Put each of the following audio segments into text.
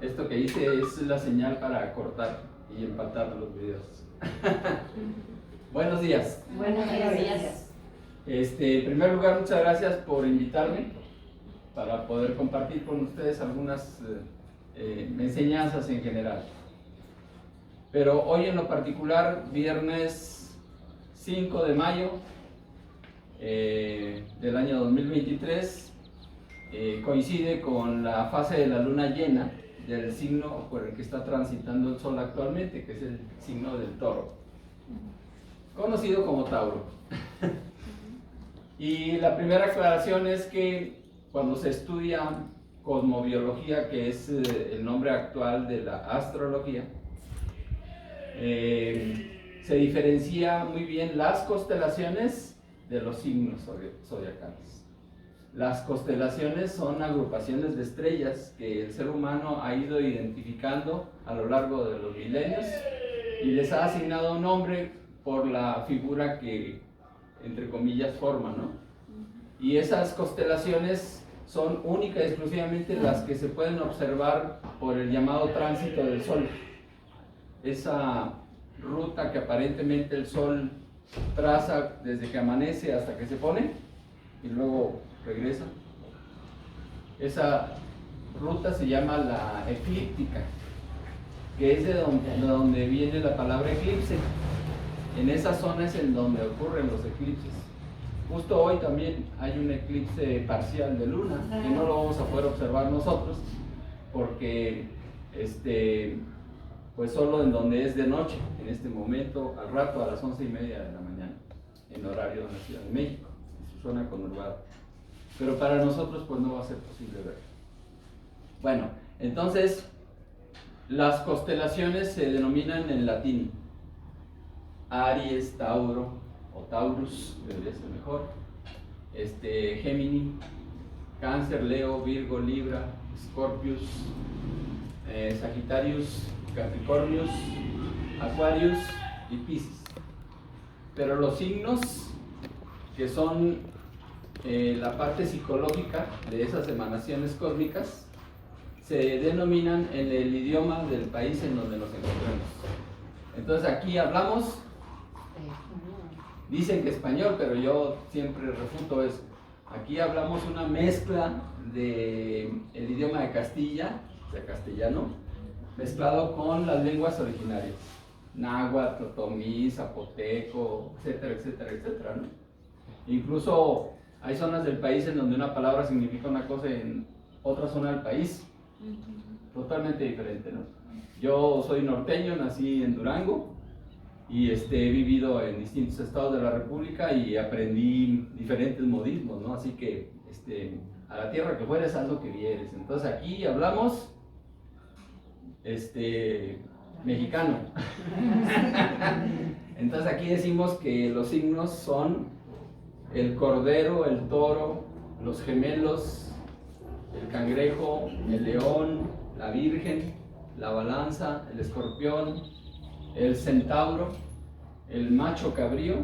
Esto que hice es la señal para cortar y empatar los videos. Buenos días. Buenos días. En primer lugar, muchas gracias por invitarme para poder compartir con ustedes algunas enseñanzas en general. Pero hoy en lo particular, viernes 5 de mayo del año 2023, coincide con la fase de la luna llena del signo por el que está transitando el Sol actualmente, que es el signo del Toro, conocido como Tauro. Y la primera aclaración es que cuando se estudia cosmobiología, que es el nombre actual de la astrología, se diferencia muy bien las constelaciones de los signos zodiacales. Las constelaciones son agrupaciones de estrellas que el ser humano ha ido identificando a lo largo de los milenios y les ha asignado un nombre por la figura que, entre comillas, forma, ¿no? Y esas constelaciones son únicas y exclusivamente las que se pueden observar por el llamado tránsito del Sol. Esa ruta que aparentemente el Sol traza desde que amanece hasta que se pone y luego regresa. Esa ruta se llama la eclíptica, que es de donde viene la palabra eclipse. En esa zona es en donde ocurren los eclipses. Justo hoy también hay un eclipse parcial de luna, que no lo vamos a poder observar nosotros, porque pues solo en donde es de noche, en este momento, al rato, a las 11:30 de la mañana, en horario de la Ciudad de México, en su zona conurbada. Pero para nosotros pues no va a ser posible verlo. Bueno, entonces las constelaciones se denominan en latín Aries, Tauro o Taurus, debería ser mejor, Gémini, Cáncer, Leo, Virgo, Libra, Scorpius, Sagitarius, Capricornius, Aquarius y Piscis. Pero los signos que son la parte psicológica de esas emanaciones cósmicas se denominan en el idioma del país en donde nos encontramos. Entonces aquí hablamos, dicen que español, pero yo siempre refuto eso. Aquí hablamos una mezcla del idioma de Castilla, o sea, castellano, mezclado con las lenguas originarias, náhuatl, otomí, zapoteco, etcétera, etcétera, etcétera, ¿no? Incluso hay zonas del país en donde una palabra significa una cosa en otra zona del país, totalmente diferente, ¿no? Yo soy norteño, nací en Durango y he vivido en distintos estados de la República y aprendí diferentes modismos, ¿no? Así que a la tierra que fueres, haz lo que vieres. Entonces aquí hablamos mexicano. Entonces aquí decimos que los signos son el cordero, el toro, los gemelos, el cangrejo, el león, la virgen, la balanza, el escorpión, el centauro, el macho cabrío,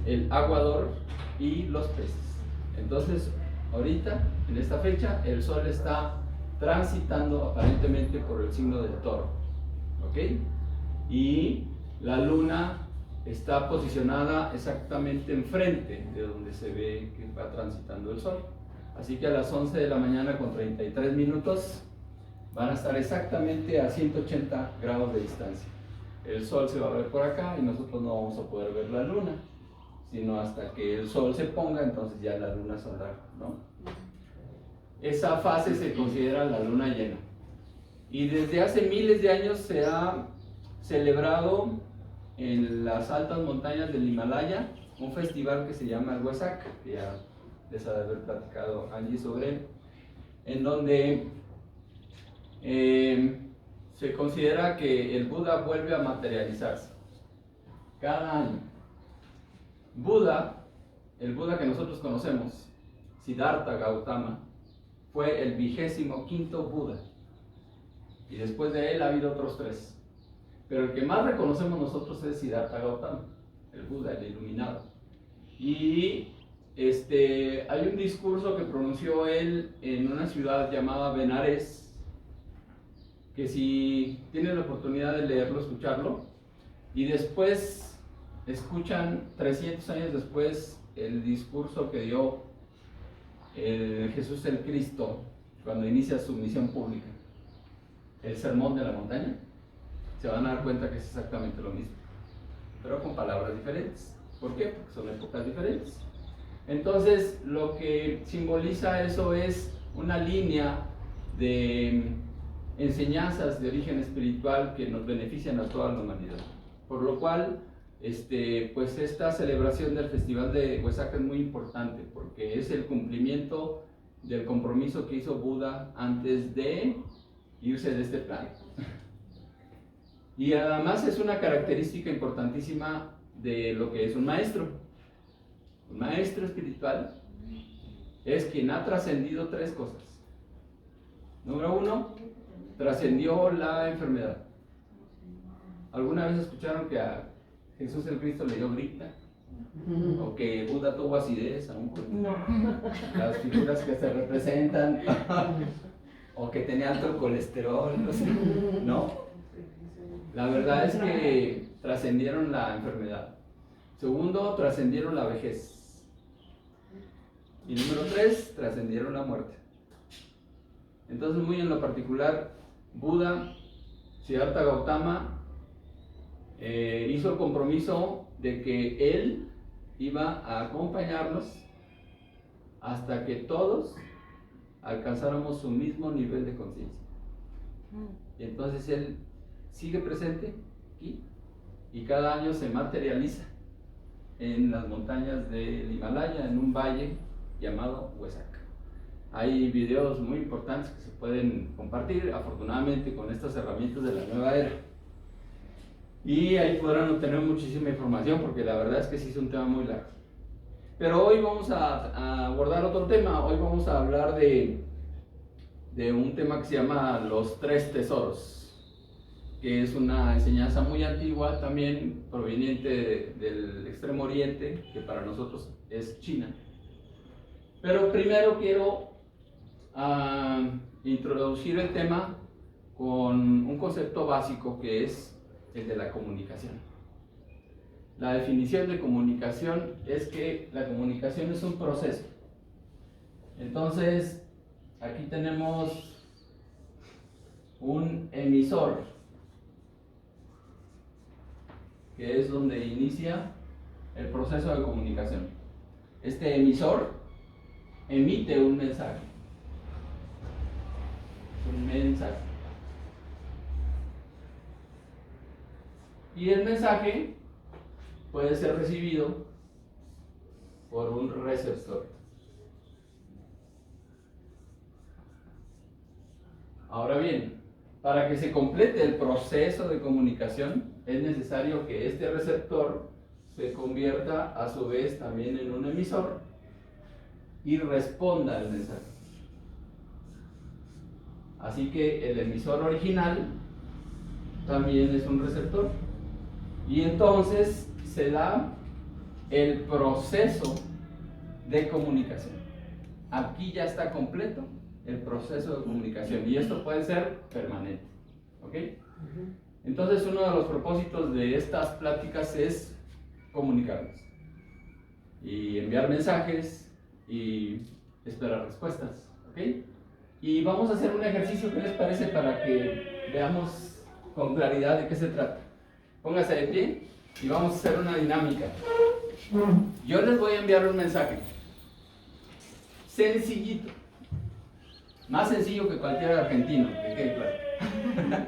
el aguador y los peces. Entonces, ahorita, en esta fecha, el Sol está transitando aparentemente por el signo del Toro, ¿ok? Y la luna está posicionada exactamente enfrente de donde se ve que va transitando el Sol. Así que a las 11 de la mañana con 33 minutos van a estar exactamente a 180 grados de distancia. El Sol se va a ver por acá y nosotros no vamos a poder ver la luna, sino hasta que el Sol se ponga, entonces ya la luna saldrá, ¿no? Esa fase se considera la luna llena. Y desde hace miles de años se ha celebrado en las altas montañas del Himalaya un festival que se llama el Wesak, que ya les ha de haber platicado Angie sobre él, en donde se considera que el Buda vuelve a materializarse cada año. El Buda que nosotros conocemos, Siddhartha Gautama, fue el 25º Buda y después de él ha habido otros 3. Pero el que más reconocemos nosotros es Siddhartha Gautama, el Buda, el iluminado. Y hay un discurso que pronunció él en una ciudad llamada Benares, que si tienen la oportunidad de leerlo, escucharlo, y después escuchan 300 años después el discurso que dio Jesús el Cristo cuando inicia su misión pública, el Sermón de la Montaña, se van a dar cuenta que es exactamente lo mismo, pero con palabras diferentes. ¿Por qué? Porque son épocas diferentes. Entonces, lo que simboliza eso es una línea de enseñanzas de origen espiritual que nos benefician a toda la humanidad. Por lo cual, pues esta celebración del Festival de Huesaca es muy importante, porque es el cumplimiento del compromiso que hizo Buda antes de irse de este plano. Y además es una característica importantísima de lo que es un maestro. Un maestro espiritual es quien ha trascendido 3 cosas. Número 1, trascendió la enfermedad. ¿Alguna vez escucharon que a Jesús el Cristo le dio gripa? ¿O que Buda tuvo acidez aún con las figuras que se representan? ¿O que tenía alto colesterol? ¿No? La verdad es que trascendieron la enfermedad. Segundo, trascendieron la vejez. Y número 3, trascendieron la muerte. Entonces, muy en lo particular, Buda, Siddhartha Gautama, hizo el compromiso de que él iba a acompañarnos hasta que todos alcanzáramos su mismo nivel de conciencia. Y entonces él sigue presente aquí y cada año se materializa en las montañas del Himalaya, en un valle llamado Huesaca. Hay videos muy importantes que se pueden compartir, afortunadamente, con estas herramientas de la nueva era. Y ahí podrán obtener muchísima información, porque la verdad es que sí es un tema muy largo. Pero hoy vamos a abordar otro tema. Hoy vamos a hablar de un tema que se llama los 3 tesoros, que es una enseñanza muy antigua, también proveniente del Extremo Oriente, que para nosotros es China. Pero primero quiero introducir el tema con un concepto básico, que es el de la comunicación. La definición de comunicación es que la comunicación es un proceso. Entonces, aquí tenemos un emisor, que es donde inicia el proceso de comunicación. Este emisor emite un mensaje. Un mensaje. Y el mensaje puede ser recibido por un receptor. Ahora bien, para que se complete el proceso de comunicación, es necesario que este receptor se convierta a su vez también en un emisor y responda al mensaje. Así que el emisor original también es un receptor. Y entonces se da el proceso de comunicación. Aquí ya está completo el proceso de comunicación, y esto puede ser permanente. ¿Ok? Entonces, uno de los propósitos de estas pláticas es comunicarnos y enviar mensajes y esperar respuestas. ¿Ok? Y vamos a hacer un ejercicio, ¿qué les parece? Para que veamos con claridad de qué se trata. Póngase de pie y vamos a hacer una dinámica. Yo les voy a enviar un mensaje sencillito, más sencillo que cualquier argentino, que quede claro.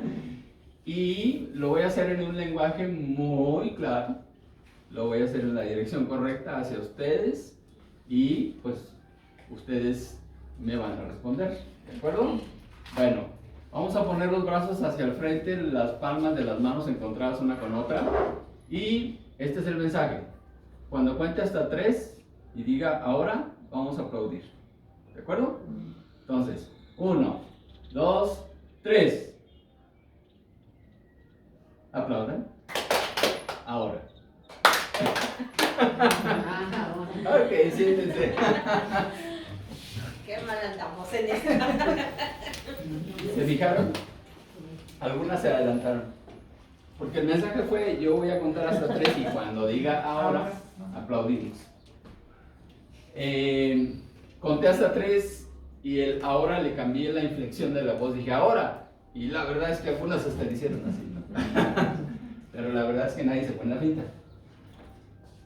Y lo voy a hacer en un lenguaje muy claro, lo voy a hacer en la dirección correcta hacia ustedes, y pues ustedes me van a responder, ¿de acuerdo? Bueno, vamos a poner los brazos hacia el frente, las palmas de las manos encontradas una con otra, y este es el mensaje. Cuando cuente hasta 3 y diga ahora, vamos a aplaudir, ¿de acuerdo? Entonces, 1, 2, 3. Aplaudan. Ahora. Ok, siéntense. Qué mal andamos en esto. ¿Se fijaron? Algunas se adelantaron. Porque el mensaje fue, yo voy a contar hasta 3 y cuando diga ahora, aplaudimos. Conté hasta 3 y el ahora le cambié la inflexión de la voz, dije ahora. Y la verdad es que algunas hasta le hicieron así, ¿no? Pero la verdad es que nadie se pone la finta.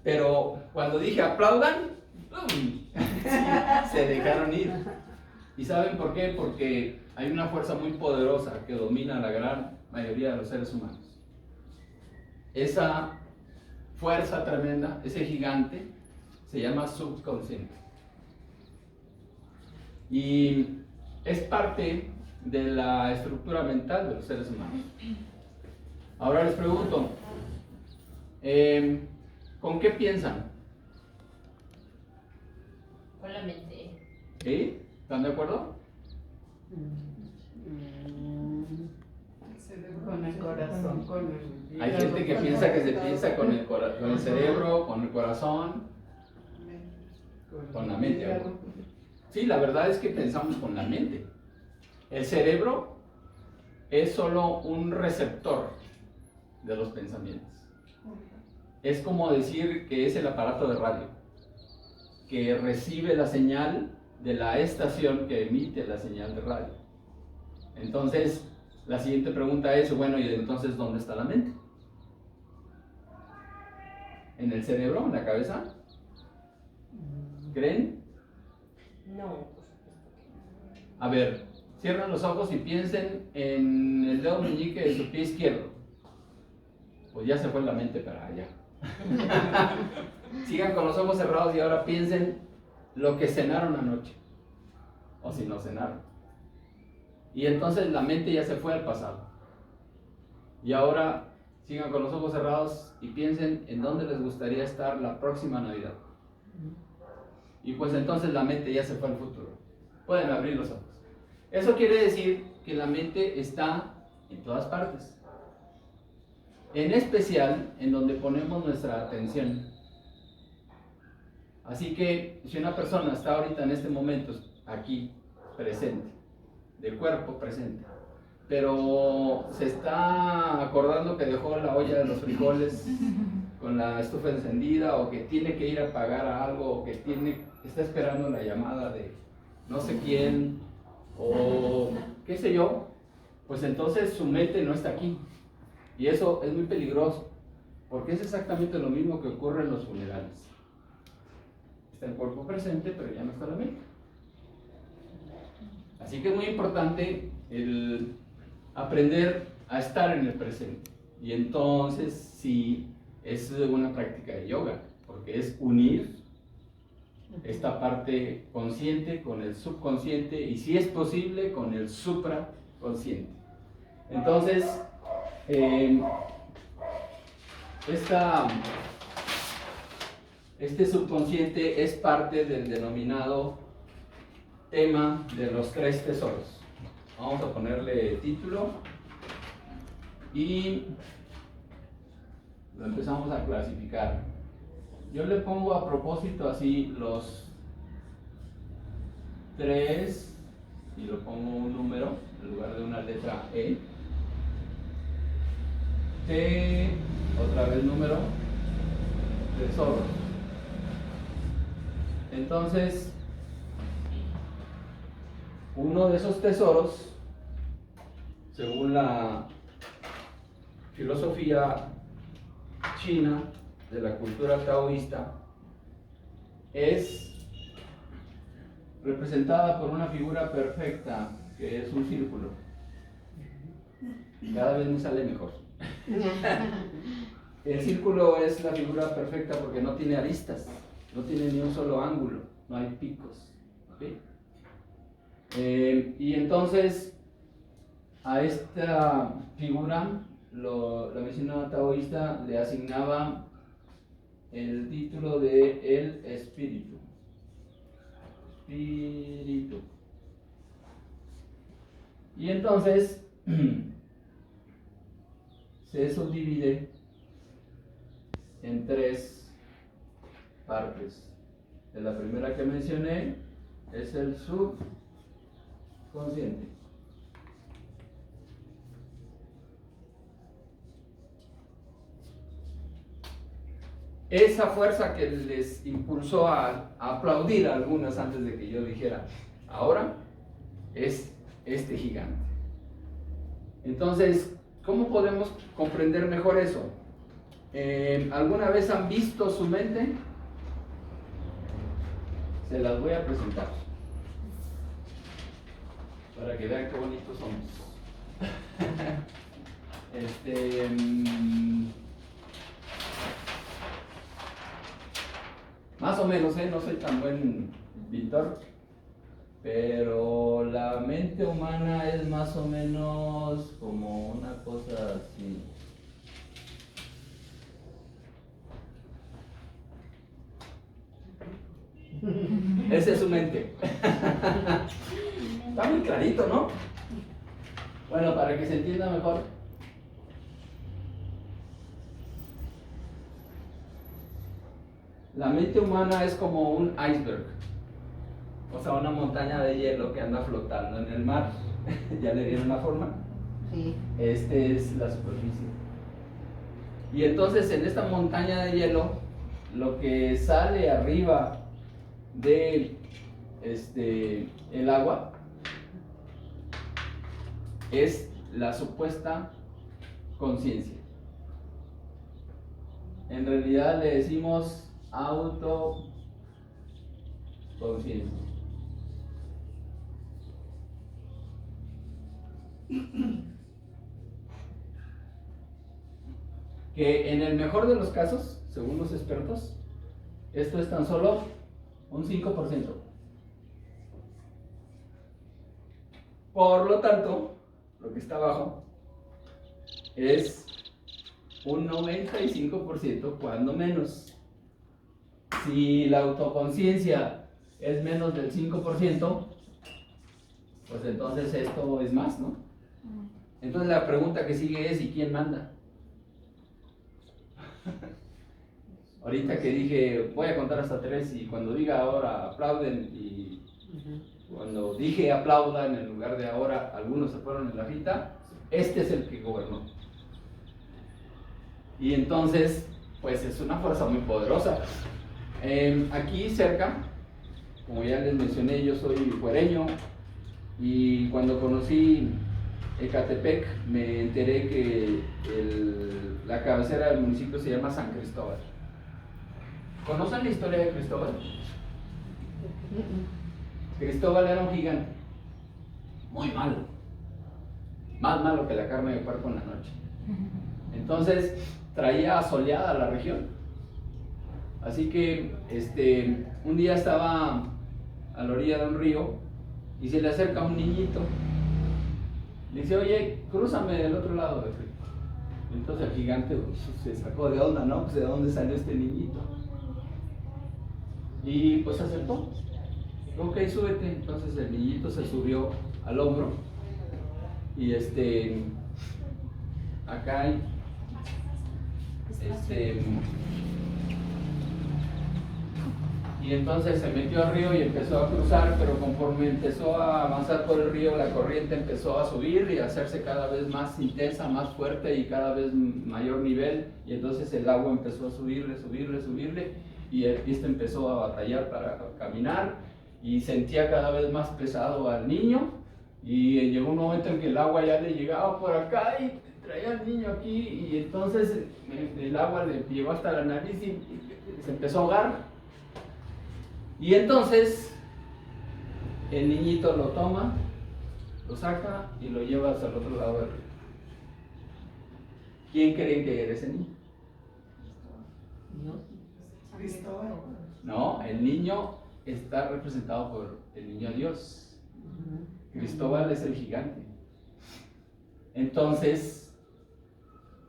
Pero cuando dije aplaudan, ¡pum! Se dejaron ir. ¿Y saben por qué? Porque hay una fuerza muy poderosa que domina a la gran mayoría de los seres humanos. Esa fuerza tremenda, ese gigante, se llama subconsciente. Y es parte de la estructura mental de los seres humanos. Ahora les pregunto, ¿con qué piensan? Con la mente. ¿Sí? ¿Están de acuerdo? Con el corazón, con el... Hay gente que piensa que se piensa con el cerebro, con el corazón, con la mente. Sí, la verdad es que pensamos con la mente. El cerebro es solo un receptor de los pensamientos. Es como decir que es el aparato de radio, que recibe la señal de la estación que emite la señal de radio. Entonces, la siguiente pregunta es, bueno, ¿y entonces dónde está la mente? ¿En el cerebro? ¿En la cabeza? ¿Creen? No, por supuesto que no. A ver, cierren los ojos y piensen en el dedo meñique de su pie izquierdo. Pues ya se fue la mente para allá. Sigan con los ojos cerrados y ahora piensen lo que cenaron anoche. O si no cenaron. Y entonces la mente ya se fue al pasado. Y ahora sigan con los ojos cerrados y piensen en dónde les gustaría estar la próxima Navidad. Y pues entonces la mente ya se fue al futuro. Pueden abrir los ojos. Eso quiere decir que la mente está en todas partes. En especial en donde ponemos nuestra atención. Así que si una persona está ahorita en este momento aquí, presente, de cuerpo presente, pero se está acordando que dejó la olla de los frijoles con la estufa encendida, o que tiene que ir a pagar algo, o que está esperando la llamada de no sé quién, o qué sé yo, pues entonces su mente no está aquí. Y eso es muy peligroso, porque es exactamente lo mismo que ocurre en los funerales. Está el cuerpo presente, pero ya no está la mente. Así que es muy importante el aprender a estar en el presente. Y entonces sí, es una práctica de yoga, porque es unir esta parte consciente con el subconsciente y, si es posible, con el supraconsciente. Entonces, este subconsciente es parte del denominado tema de los 3 tesoros. Vamos a ponerle título y lo empezamos a clasificar. Yo le pongo a propósito así los 3 y lo pongo un número en lugar de una letra E. T, otra vez número, tesoros. Entonces, uno de esos tesoros, según la filosofía china de la cultura taoísta, es representada por una figura perfecta, que es un círculo. Cada vez me sale mejor. El círculo es la figura perfecta porque no tiene aristas, no tiene ni un solo ángulo, no hay picos. ¿Okay? Y entonces a esta figura la medicina taoísta le asignaba el título de el espíritu. Y entonces se subdivide en 3 partes. De la primera que mencioné es el subconsciente. esa fuerza que les impulsó a aplaudir a algunas antes de que yo dijera, ahora es este gigante. Entonces, ¿cómo podemos comprender mejor eso? ¿Alguna vez han visto su mente? Se las voy a presentar para que vean qué bonitos somos. Más o menos, no soy tan buen pintor, pero la mente humana es más o menos como una cosa así. Esa es su mente. Está muy clarito, ¿no? Bueno, para que se entienda mejor. La mente humana es como un iceberg, o sea, una montaña de hielo que anda flotando en el mar. ¿Ya le dieron la forma? Sí. Este es la superficie. Y entonces en esta montaña de hielo, lo que sale arriba de el agua es la supuesta conciencia. En realidad le decimos autoconciencia. Que en el mejor de los casos, según los expertos, esto es tan solo un 5%. Por lo tanto, lo que está abajo es un 95% cuando menos. Si la autoconciencia es menos del 5%, pues entonces esto es más, ¿no? Entonces la pregunta que sigue es, ¿y quién manda? Ahorita que dije, voy a contar hasta 3 y cuando diga ahora aplauden, y cuando dije aplaudan en lugar de ahora, algunos se fueron en la fita, este es el que gobernó. Y entonces, pues es una fuerza muy poderosa. Aquí cerca, como ya les mencioné, yo soy fuereño, y cuando conocí Ecatepec me enteré que la cabecera del municipio se llama San Cristóbal. ¿Conocen la historia de Cristóbal? Cristóbal era un gigante, muy malo, más malo que la carne de puerco en la noche. Entonces traía asoleada la región. Así que un día estaba a la orilla de un río y se le acerca un niñito. Le dice, oye, crúzame del otro lado del río. Entonces el gigante se sacó de onda, ¿no? Pues de dónde salió este niñito. Y pues aceptó. Ok, súbete. Entonces el niñito se subió al hombro. Y acá hay y entonces se metió al río y empezó a cruzar, pero conforme empezó a avanzar por el río, la corriente empezó a subir y a hacerse cada vez más intensa, más fuerte y cada vez mayor nivel, y entonces el agua empezó a subirle, y empezó a batallar para caminar y sentía cada vez más pesado al niño, y llegó un momento en que el agua ya le llegaba por acá y traía al niño aquí, y entonces el agua le llegó hasta la nariz y se empezó a ahogar. Y entonces el niñito lo toma, lo saca y lo lleva hacia el otro lado del río. ¿Quién creen que era ese niño? Cristóbal. No, el niño está representado por el niño Dios. Cristóbal es el gigante. Entonces,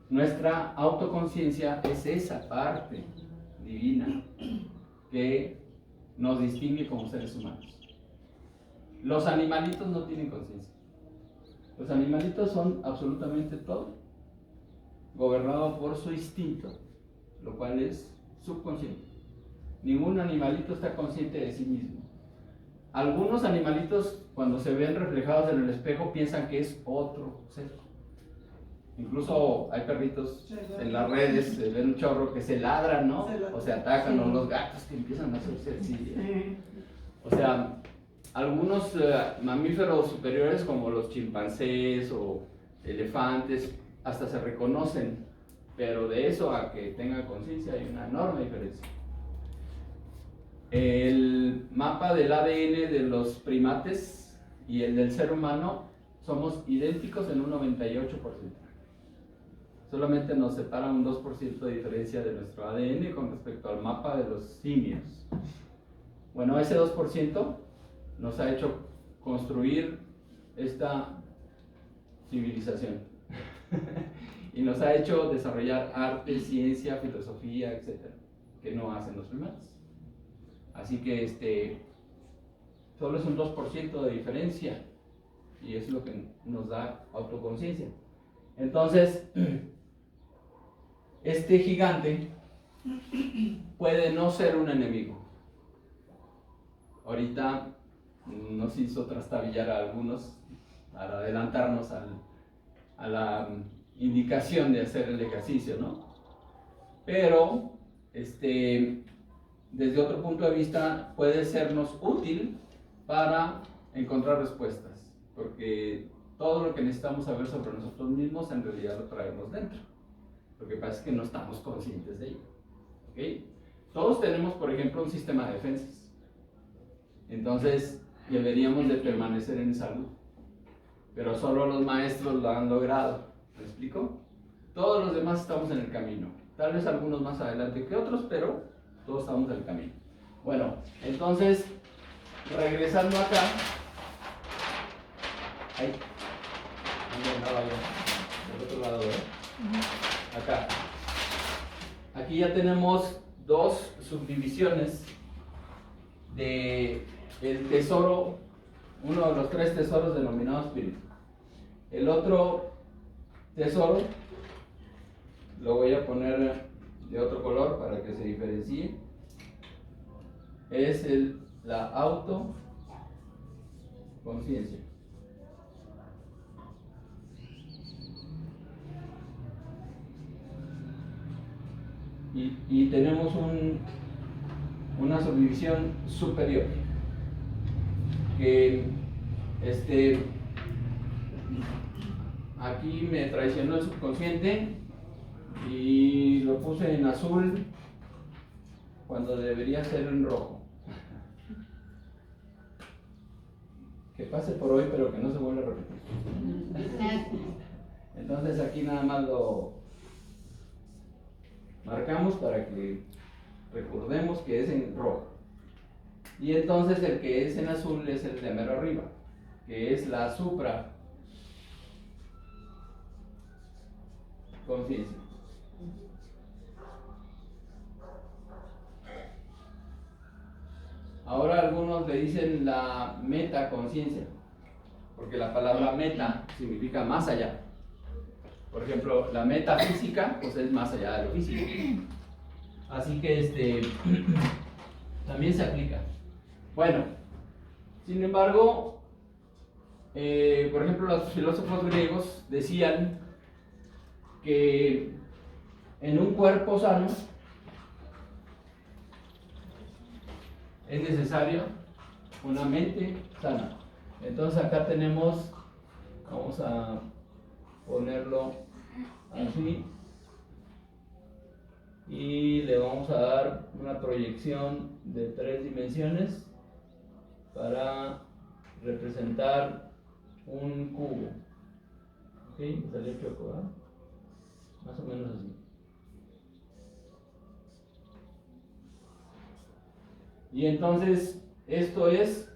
nuestra autoconciencia es esa parte divina que nos distingue como seres humanos. Los animalitos no tienen conciencia. Los animalitos son absolutamente todo gobernado por su instinto, lo cual es subconsciente. Ningún animalito está consciente de sí mismo. Algunos animalitos, cuando se ven reflejados en el espejo, piensan que es otro ser. Incluso hay perritos en las redes, se ven un chorro que se ladran, ¿no? O se atacan, o los gatos que empiezan a hacerse así. O sea, algunos mamíferos superiores como los chimpancés o elefantes hasta se reconocen, pero de eso a que tenga conciencia hay una enorme diferencia. El mapa del ADN de los primates y el del ser humano somos idénticos en un 98%. Solamente nos separa un 2% de diferencia de nuestro ADN con respecto al mapa de los simios. Bueno, ese 2% nos ha hecho construir esta civilización y nos ha hecho desarrollar arte, ciencia, filosofía, etc., que no hacen los primates. Así que solo es un 2% de diferencia y es lo que nos da autoconciencia. Entonces, este gigante puede no ser un enemigo. Ahorita nos hizo trastabillar a algunos para adelantarnos a la indicación de hacer el ejercicio, ¿no? Pero, desde otro punto de vista, puede sernos útil para encontrar respuestas, porque todo lo que necesitamos saber sobre nosotros mismos en realidad lo traemos dentro. Lo que pasa es que no estamos conscientes de ello. ¿Okay? Todos tenemos, por ejemplo, un sistema de defensas. Entonces, deberíamos de permanecer en salud. Pero solo los maestros lo han logrado. ¿Me explico? Todos los demás estamos en el camino. Tal vez algunos más adelante que otros, pero todos estamos en el camino. Bueno, entonces, regresando acá. Ahí. Andaba yo. Del otro lado, acá. Aquí ya tenemos dos subdivisiones de el tesoro, uno de los tres tesoros denominados espíritu. El otro tesoro lo voy a poner de otro color para que se diferencie. Es la autoconciencia. Y tenemos una subdivisión superior que aquí me traicionó el subconsciente y lo puse en azul cuando debería ser en rojo. Que pase por hoy, pero que no se vuelva a repetir. Entonces aquí nada más lo marcamos para que recordemos que es en rojo. Y entonces el que es en azul es el de mero arriba, que es la supra conciencia. Ahora algunos le dicen la metaconciencia, porque la palabra meta significa más allá. Por ejemplo, la metafísica pues es más allá de lo físico. Así que también se aplica. Bueno, sin embargo, por ejemplo, los filósofos griegos decían que en un cuerpo sano es necesario una mente sana. Entonces acá tenemos, vamos a ponerlo así y le vamos a dar una proyección de 3 dimensiones para representar un cubo. Ok, me salió choco, ¿verdad? Más o menos así. Y entonces esto es,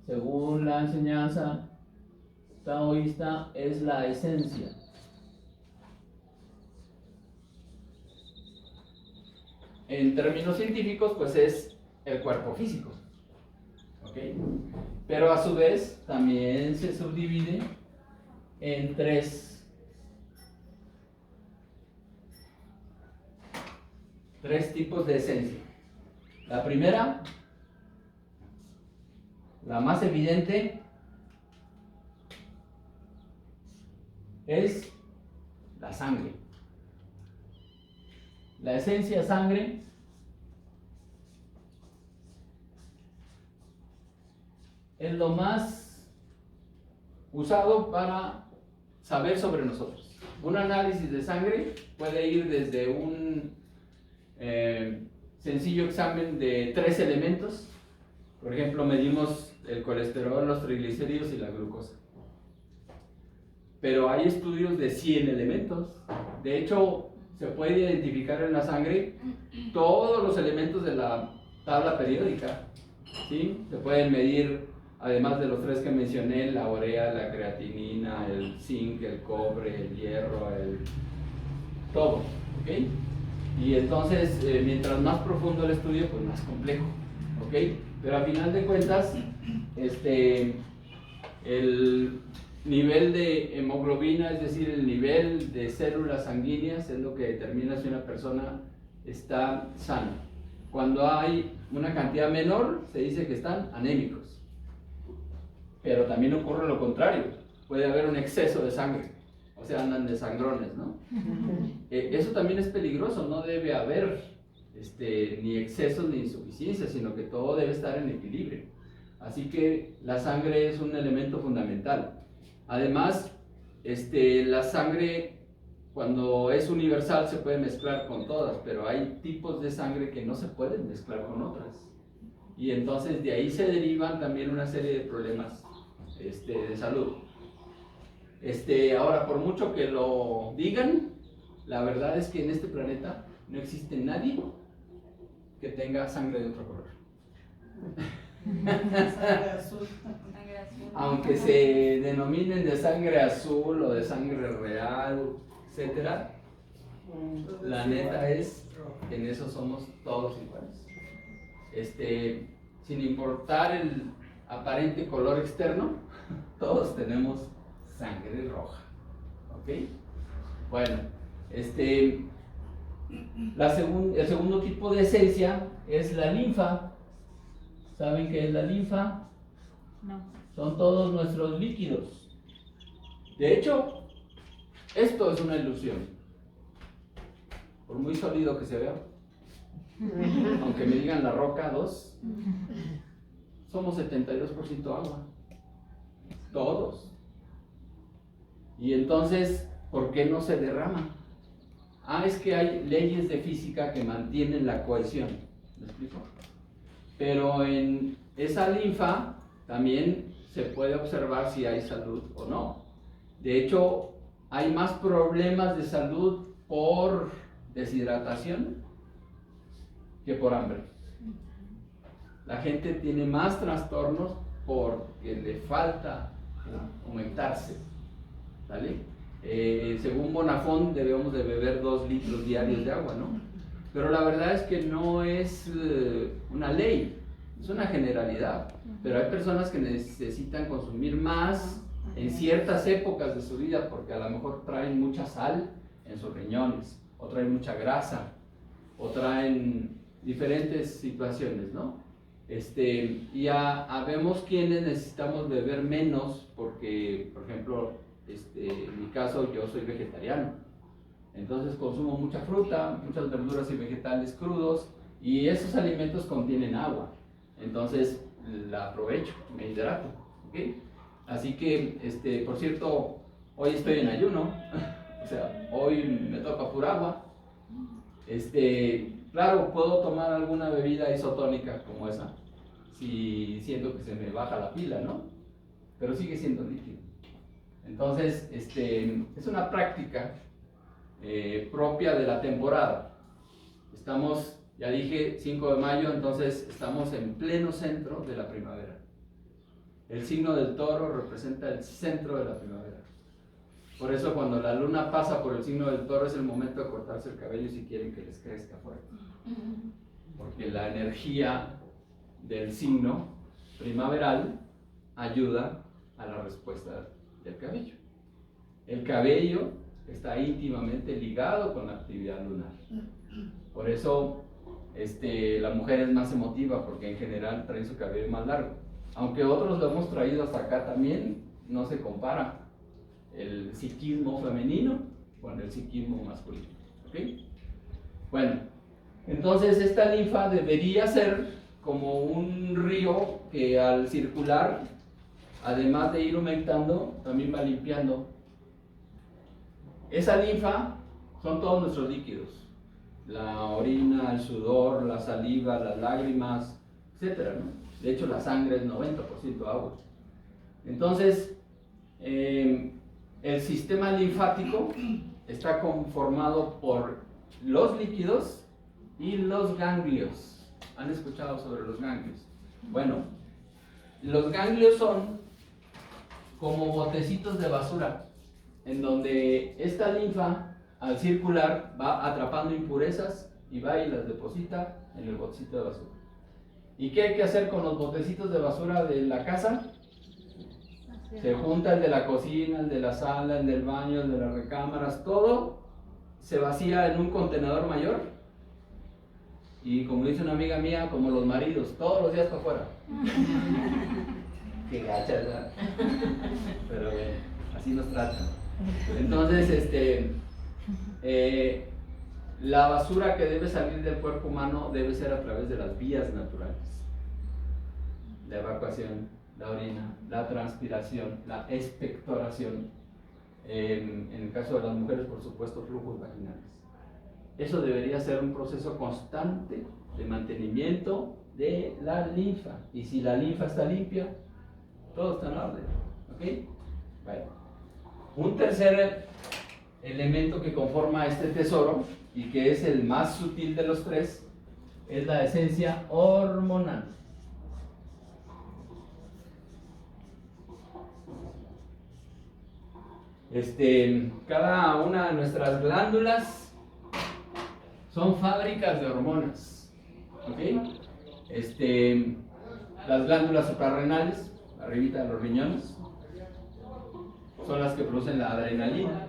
según la enseñanza taoísta, es la esencia. En términos científicos, pues es el cuerpo físico. ¿Ok? Pero a su vez también se subdivide en tres tipos de esencia. La primera, la más evidente, es la sangre. La esencia sangre es lo más usado para saber sobre nosotros. Un análisis de sangre puede ir desde un sencillo examen de 3 elementos. Por ejemplo, medimos el colesterol, los triglicéridos y la glucosa. Pero hay estudios de 100 elementos. De hecho, se puede identificar en la sangre todos los elementos de la tabla periódica, ¿sí? Se pueden medir, además de los 3 que mencioné, la urea, la creatinina, el zinc, el cobre, el hierro, todo, ¿ok? Y entonces, mientras más profundo el estudio, pues más complejo, ¿ok? Pero a final de cuentas, el nivel de hemoglobina, es decir, el nivel de células sanguíneas, es lo que determina si una persona está sana. Cuando hay una cantidad menor, se dice que están anémicos. Pero también ocurre lo contrario, puede haber un exceso de sangre, o sea, andan de sangrones, ¿no? Eso también es peligroso, no debe haber ni excesos ni insuficiencia, sino que todo debe estar en equilibrio. Así que la sangre es un elemento fundamental. Además, la sangre, cuando es universal, se puede mezclar con todas, pero hay tipos de sangre que no se pueden mezclar con otras. Y entonces de ahí se derivan también una serie de problemas de salud. Ahora, por mucho que lo digan, la verdad es que en este planeta no existe nadie que tenga sangre de otro color. Sangre azul. Aunque se denominen de sangre azul o de sangre real, etcétera, la neta es que en eso somos todos iguales. Sin importar el aparente color externo, todos tenemos sangre roja, ¿ok? Bueno, el segundo tipo de esencia es la linfa. ¿Saben qué es la linfa? No. Son todos nuestros líquidos. De hecho, esto es una ilusión, por muy sólido que se vea. Aunque me digan la roca 2, somos 72% agua, todos. Y entonces, ¿por qué no se derrama? Es que hay leyes de física que mantienen la cohesión. ¿Me explico? Pero en esa linfa también se puede observar si hay salud o no. De hecho, hay más problemas de salud por deshidratación que por hambre. La gente tiene más trastornos porque le falta aumentarse, ¿vale? Según Bonafont debemos de beber 2 litros diarios de agua, ¿no? Pero la verdad es que no es una ley, es una generalidad. Pero hay personas que necesitan consumir más en ciertas épocas de su vida porque a lo mejor traen mucha sal en sus riñones, o traen mucha grasa, o traen diferentes situaciones, ¿no? Y vemos quienes necesitamos beber menos porque, por ejemplo, en mi caso yo soy vegetariano, entonces consumo mucha fruta, muchas verduras y vegetales crudos, y esos alimentos contienen agua, entonces la aprovecho, me hidrato, ¿ok? Así que, por cierto, hoy estoy en ayuno, o sea, hoy me toca pura agua. Claro, puedo tomar alguna bebida isotónica como esa, si siento que se me baja la pila, ¿no? Pero sigue siendo líquido. Entonces, es una práctica propia de la temporada. Estamos, ya dije, 5 de mayo, entonces estamos en pleno centro de la primavera. El signo del Toro representa el centro de la primavera. Por eso cuando la luna pasa por el signo del Toro es el momento de cortarse el cabello si quieren que les crezca fuerte. Porque la energía del signo primaveral ayuda a la respuesta del cabello. El cabello está íntimamente ligado con la actividad lunar. Por eso la mujer es más emotiva porque en general trae su cabello más largo. Aunque otros lo hemos traído hasta acá también, no se compara. el psiquismo femenino con el psiquismo masculino. ¿Ok? Bueno, entonces esta linfa debería ser como un río que al circular, además de ir humectando, también va limpiando. Esa linfa son todos nuestros líquidos: la orina, el sudor, la saliva, las lágrimas, etcétera, ¿no? De hecho, la sangre es 90% agua. Entonces, el sistema linfático está conformado por los líquidos y los ganglios. ¿Han escuchado sobre los ganglios? Bueno, los ganglios son como botecitos de basura, en donde esta linfa, al circular, va atrapando impurezas y va y las deposita en el botecito de basura. ¿Y qué hay que hacer con los botecitos de basura de la casa? Se junta el de la cocina, el de la sala, el del baño, el de las recámaras, todo se vacía en un contenedor mayor. Y como dice una amiga mía, como los maridos, todos los días para afuera. Qué gacha, ¿verdad? Pero bueno, así nos tratan. Entonces, la basura que debe salir del cuerpo humano debe ser a través de las vías naturales: la evacuación, la orina, la transpiración, la expectoración. En el caso de las mujeres, por supuesto, flujos vaginales. Eso debería ser un proceso constante de mantenimiento de la linfa. Y si la linfa está limpia, todo está en orden. ¿Ok? Bueno. Un tercer elemento que conforma este tesoro, y que es el más sutil de los tres, es la esencia hormonal. Cada una de nuestras glándulas son fábricas de hormonas. ¿Ok? Las glándulas suprarrenales, arribita de los riñones, son las que producen la adrenalina.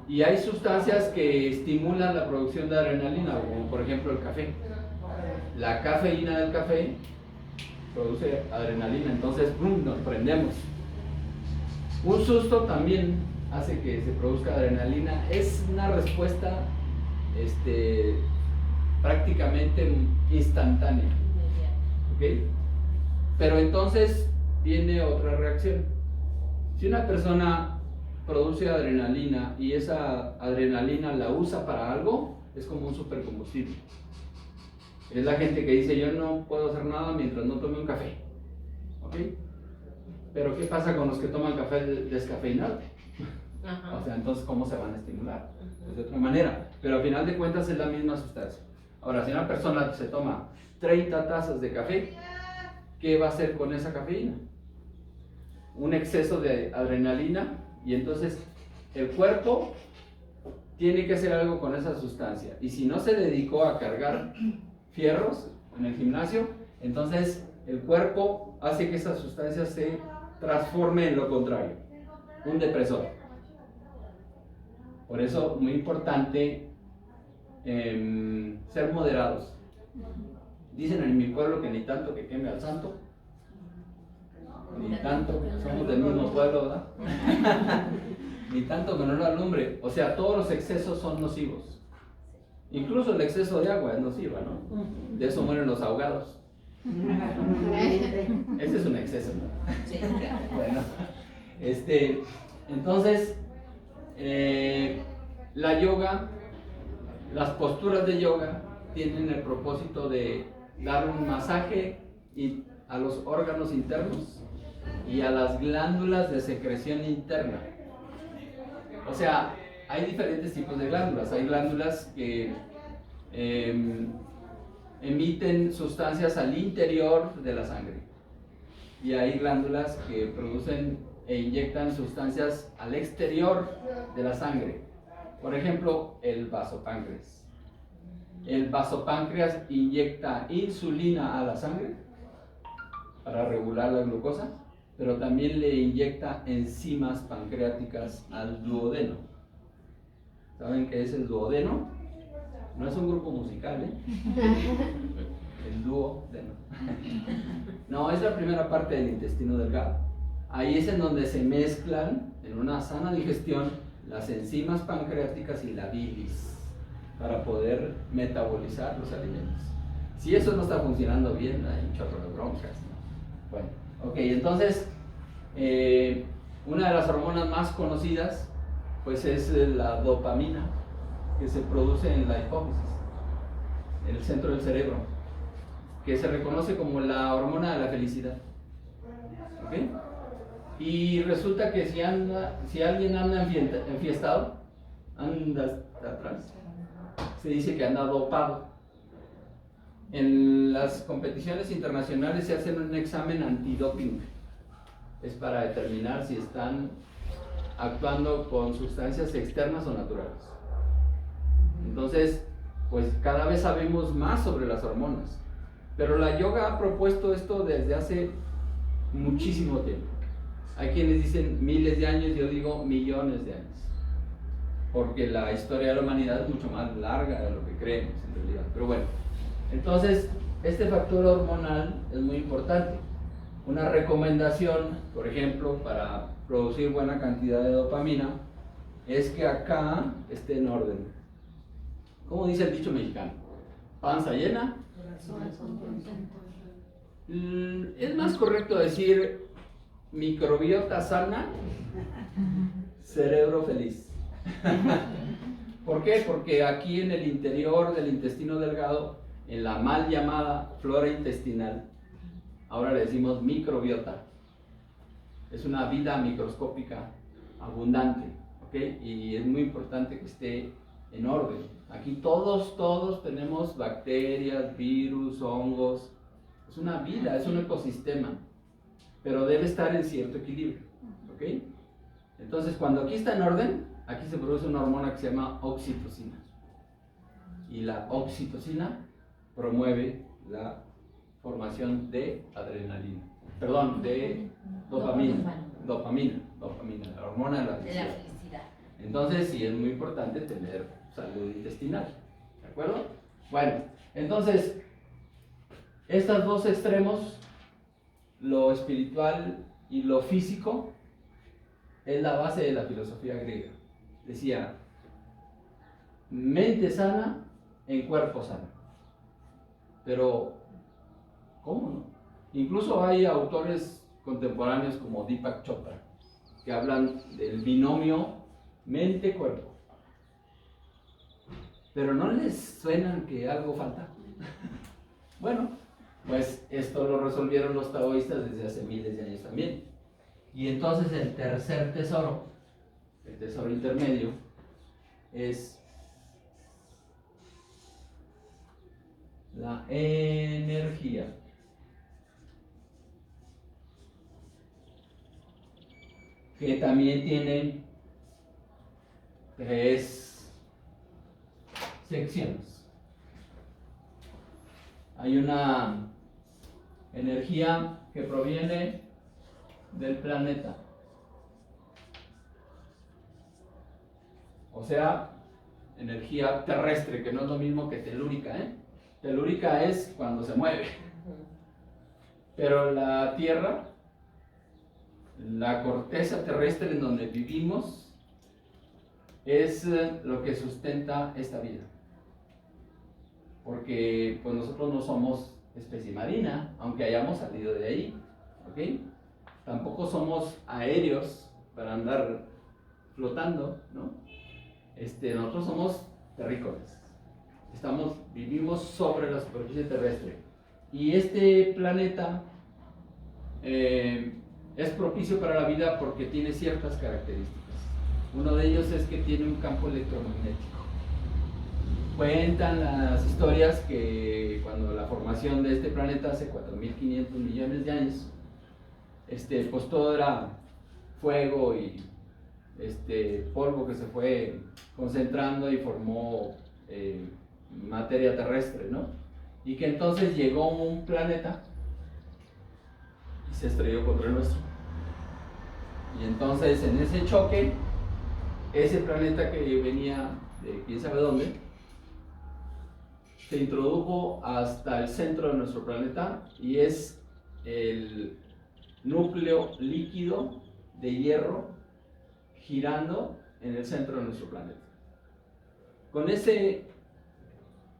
Y hay sustancias que estimulan la producción de adrenalina, como por ejemplo el café. La cafeína del café produce adrenalina, entonces ¡pum!, nos prendemos. Un susto también hace que se produzca adrenalina. Es una respuesta prácticamente instantánea. ¿Ok? Pero entonces viene otra reacción. Si una persona produce adrenalina y esa adrenalina la usa para algo, es como un supercombustible. Es la gente que dice: yo no puedo hacer nada mientras no tome un café. ¿Ok? Pero ¿qué pasa con los que toman café descafeinado? O sea, entonces ¿cómo se van a estimular? Pues de otra manera. Pero al final de cuentas es la misma sustancia. Ahora, si una persona se toma 30 tazas de café, ¿qué va a hacer con esa cafeína? Un exceso de adrenalina, y entonces el cuerpo tiene que hacer algo con esa sustancia. Y si no se dedicó a cargar fierros en el gimnasio, entonces el cuerpo hace que esa sustancia se transforme en lo contrario, un depresor. Por eso, muy importante ser moderados. Dicen en mi pueblo que ni tanto que queme al santo, ni tanto, somos del mismo pueblo, ¿verdad? Ni tanto que no lo alumbre. O sea, todos los excesos son nocivos. Incluso el exceso de agua es nociva, ¿no? De eso mueren los ahogados. Ese es un exceso, ¿no? Sí. Bueno, entonces, la yoga, las posturas de yoga tienen el propósito de dar un masaje a los órganos internos y a las glándulas de secreción interna. O sea, hay diferentes tipos de glándulas. Hay glándulas que emiten sustancias al interior de la sangre, y hay glándulas que producen e inyectan sustancias al exterior de la sangre. Por ejemplo, el vasopáncreas. El vasopáncreas inyecta insulina a la sangre para regular la glucosa, pero también le inyecta enzimas pancreáticas al duodeno. ¿Saben qué es el duodeno? No es un grupo musical, ¿eh? El duodeno. No, es la primera parte del intestino delgado. ahí es en donde se mezclan en una sana digestión las enzimas pancreáticas y la bilis para poder metabolizar los alimentos. Si eso no está funcionando bien, hay un chorro de broncas, ¿no? Bueno, ok, entonces una de las hormonas más conocidas pues es la dopamina, que se produce en la hipófisis, en el centro del cerebro, que se reconoce como la hormona de la felicidad. ¿Okay? Y resulta que si alguien anda enfiestado, anda hasta atrás, se dice que anda dopado. En las competiciones internacionales se hacen un examen antidoping, es para determinar si están actuando con sustancias externas o naturales. Entonces, pues cada vez sabemos más sobre las hormonas, pero la yoga ha propuesto esto desde hace muchísimo tiempo. Hay quienes dicen miles de años, yo digo millones de años, porque la historia de la humanidad es mucho más larga de lo que creemos en realidad. Pero bueno, entonces este factor hormonal es muy importante. Una recomendación, por ejemplo, para producir buena cantidad de dopamina, es que acá esté en orden. ¿Cómo dice el dicho mexicano? Panza llena. Es más correcto decir microbiota sana, cerebro feliz. ¿Por qué? Porque aquí en el interior del intestino delgado, en la mal llamada flora intestinal, ahora le decimos microbiota. Es una vida microscópica abundante, ¿ok? Y es muy importante que esté en orden. Aquí todos tenemos bacterias, virus, hongos. Es una vida, es un ecosistema, pero debe estar en cierto equilibrio, ¿ok? Entonces, cuando aquí está en orden, aquí se produce una hormona que se llama oxitocina. Y la oxitocina promueve la formación de adrenalina, perdón, de dopamina, la hormona de la felicidad. Entonces sí es muy importante tener salud intestinal, ¿de acuerdo? Bueno, entonces estos dos extremos, lo espiritual y lo físico, es la base de la filosofía griega. Decía, mente sana en cuerpo sano. Pero ¿cómo no? Incluso hay autores contemporáneos como Deepak Chopra que hablan del binomio mente-cuerpo. Pero ¿no les suenan que algo falta? Bueno, pues esto lo resolvieron los taoístas desde hace miles de años también. Y entonces el tercer tesoro, el tesoro intermedio, es la energía. Que también tiene 3 secciones. Hay una energía que proviene del planeta, o sea, energía terrestre, que no es lo mismo que telúrica, ¿eh? Telúrica es cuando se mueve, pero la Tierra, la corteza terrestre en donde vivimos, es lo que sustenta esta vida. Porque pues nosotros no somos especie marina, aunque hayamos salido de ahí, ¿ok? Tampoco somos aéreos para andar flotando, ¿no? Nosotros somos terrícolas. Vivimos sobre la superficie terrestre. Y este planeta es propicio para la vida porque tiene ciertas características. Uno de ellos es que tiene un campo electromagnético. Cuentan las historias que cuando la formación de este planeta hace 4.500 millones de años, pues todo era fuego y polvo que se fue concentrando y formó materia terrestre, ¿no? Y que entonces llegó un planeta y se estrelló contra el nuestro. Y entonces en ese choque, ese planeta que venía de quién sabe dónde, se introdujo hasta el centro de nuestro planeta y es núcleo líquido de hierro girando en el centro de nuestro planeta. Con ese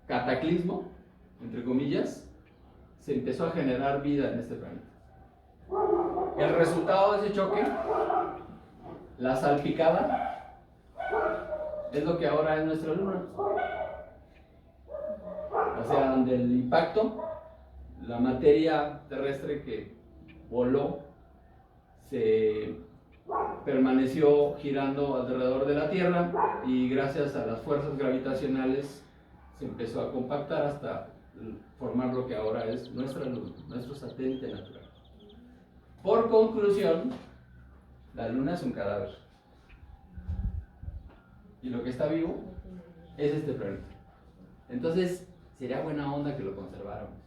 cataclismo, entre comillas, se empezó a generar vida en este planeta. El resultado de ese choque, la salpicada, es lo que ahora es nuestra luna. O sea, donde el impacto, la materia terrestre que voló, se permaneció girando alrededor de la Tierra y gracias a las fuerzas gravitacionales se empezó a compactar hasta formar lo que ahora es nuestra luna, nuestro satélite natural. Por conclusión, la luna es un cadáver y lo que está vivo es este planeta. Entonces sería buena onda que lo conserváramos.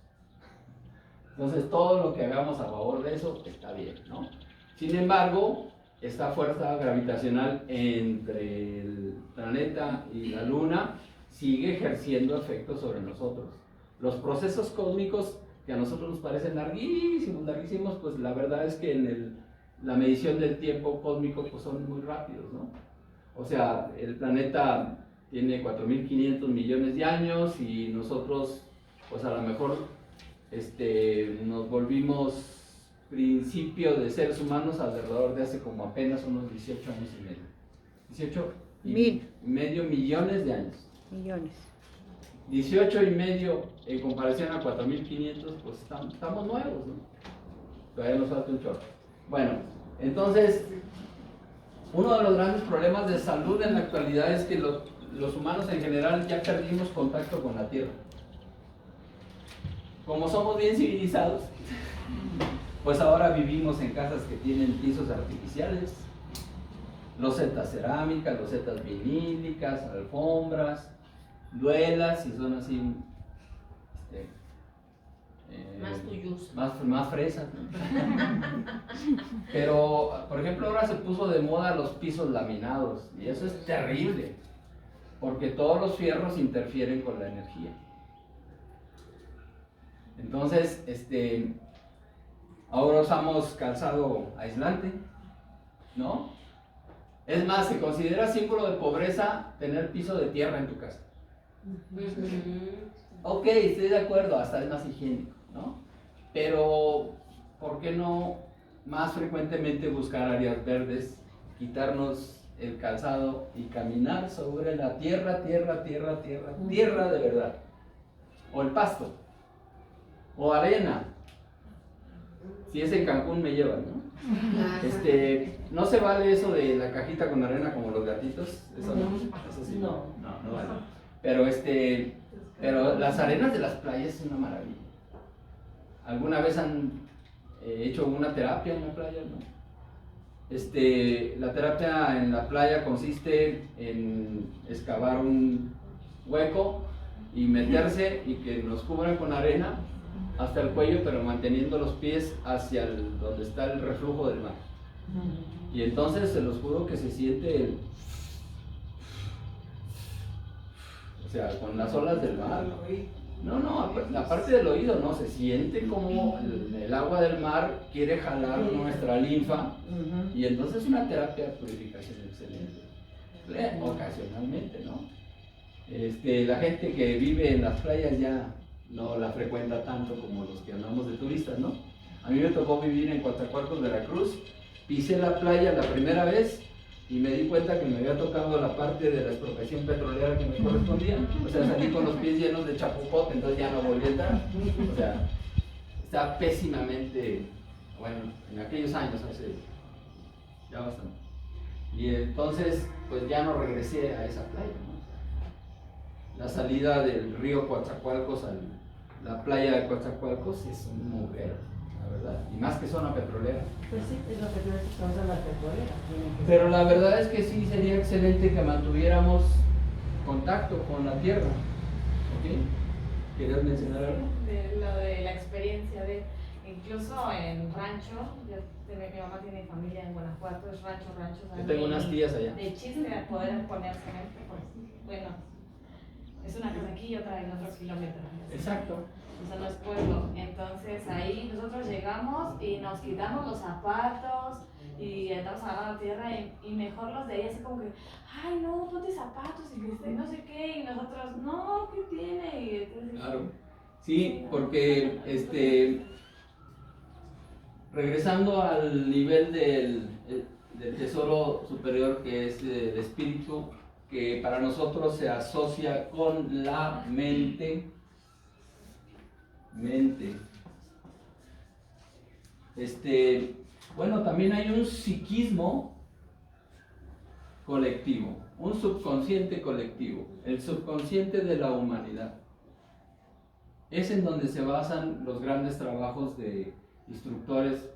Entonces todo lo que hagamos a favor de eso está bien, ¿no? Sin embargo, esta fuerza gravitacional entre el planeta y la luna sigue ejerciendo efectos sobre nosotros. Los procesos cósmicos que a nosotros nos parecen larguísimos, pues la verdad es que en la medición del tiempo cósmico pues son muy rápidos, ¿no? O sea, el planeta tiene 4.500 millones de años y nosotros pues a lo mejor nos volvimos principio de seres humanos alrededor de hace como apenas unos 18 años y medio. 18 y medio millones de años. Millones. 18 y medio en comparación a 4.500, pues estamos nuevos, ¿no? Todavía nos falta un chorro. Bueno, entonces, uno de los grandes problemas de salud en la actualidad es que los humanos en general ya perdimos contacto con la Tierra. Como somos bien civilizados, pues ahora vivimos en casas que tienen pisos artificiales, losetas cerámicas, losetas vinílicas, alfombras, duelas, si son así, más tuyos. más fresas, ¿no? Pero, por ejemplo, ahora se puso de moda los pisos laminados, y eso es terrible, porque todos los fierros interfieren con la energía. Entonces, ahora usamos calzado aislante, ¿no? Es más, se considera símbolo de pobreza tener piso de tierra en tu casa. Ok, estoy de acuerdo, hasta es más higiénico, ¿no? Pero, ¿por qué no más frecuentemente buscar áreas verdes, quitarnos el calzado y caminar sobre la tierra de verdad? O el pasto, o arena. Si es en Cancún me llevan, ¿no? No se vale eso de la cajita con arena como los gatitos, eso no, eso sí, no vale. Pero las arenas de las playas es una maravilla. ¿Alguna vez han hecho una terapia en la playa? ¿No? La terapia en la playa consiste en excavar un hueco y meterse y que nos cubran con arena hasta el cuello, pero manteniendo los pies hacia donde está el reflujo del mar. Y entonces se los juro que se siente o sea, con las olas del mar. No, la parte del oído no, se siente como el agua del mar quiere jalar nuestra linfa y entonces es una terapia de purificación excelente, ocasionalmente, ¿no? La gente que vive en las playas ya no la frecuenta tanto como los que andamos de turistas, ¿no? A mí me tocó vivir en Coatzacoalcos, Veracruz, pisé la playa la primera vez y me di cuenta que me había tocado la parte de la expropiación petrolera que me correspondía. O sea, salí con los pies llenos de chapopote, entonces ya no volví a entrar. O sea, está pésimamente, bueno, en aquellos años, hace ya bastante. Y entonces, pues ya no regresé a esa playa, ¿no? La salida del río Coatzacoalcos a la playa de Coatzacoalcos es un mugrero, la verdad, y más que zona petrolera. Pues sí, es lo que tú dices, son las petroleras. Pero la verdad es que sí sería excelente que mantuviéramos contacto con la tierra. ¿Ok? ¿Querías mencionar algo? De lo de la experiencia de, incluso en rancho, mi mamá tiene familia en Guanajuato, es rancho. Yo tengo unas tías allá. De chiste a poder poner cemento, pues bueno, es una cosa aquí y otra en otros kilómetros. Exacto. o sea, no es pueblo. Entonces ahí nosotros llegamos y nos quitamos los zapatos y estamos agarrando tierra y mejor los de ahí así como que, ay no, ponte zapatos y que no sé qué, y nosotros, no, ¿qué tiene? Y entonces, Claro. Sí, porque regresando al nivel del tesoro superior que es el espíritu, que para nosotros se asocia con la mente. Bueno, también hay un psiquismo colectivo, un subconsciente colectivo, el subconsciente de la humanidad. Es en donde se basan los grandes trabajos de instructores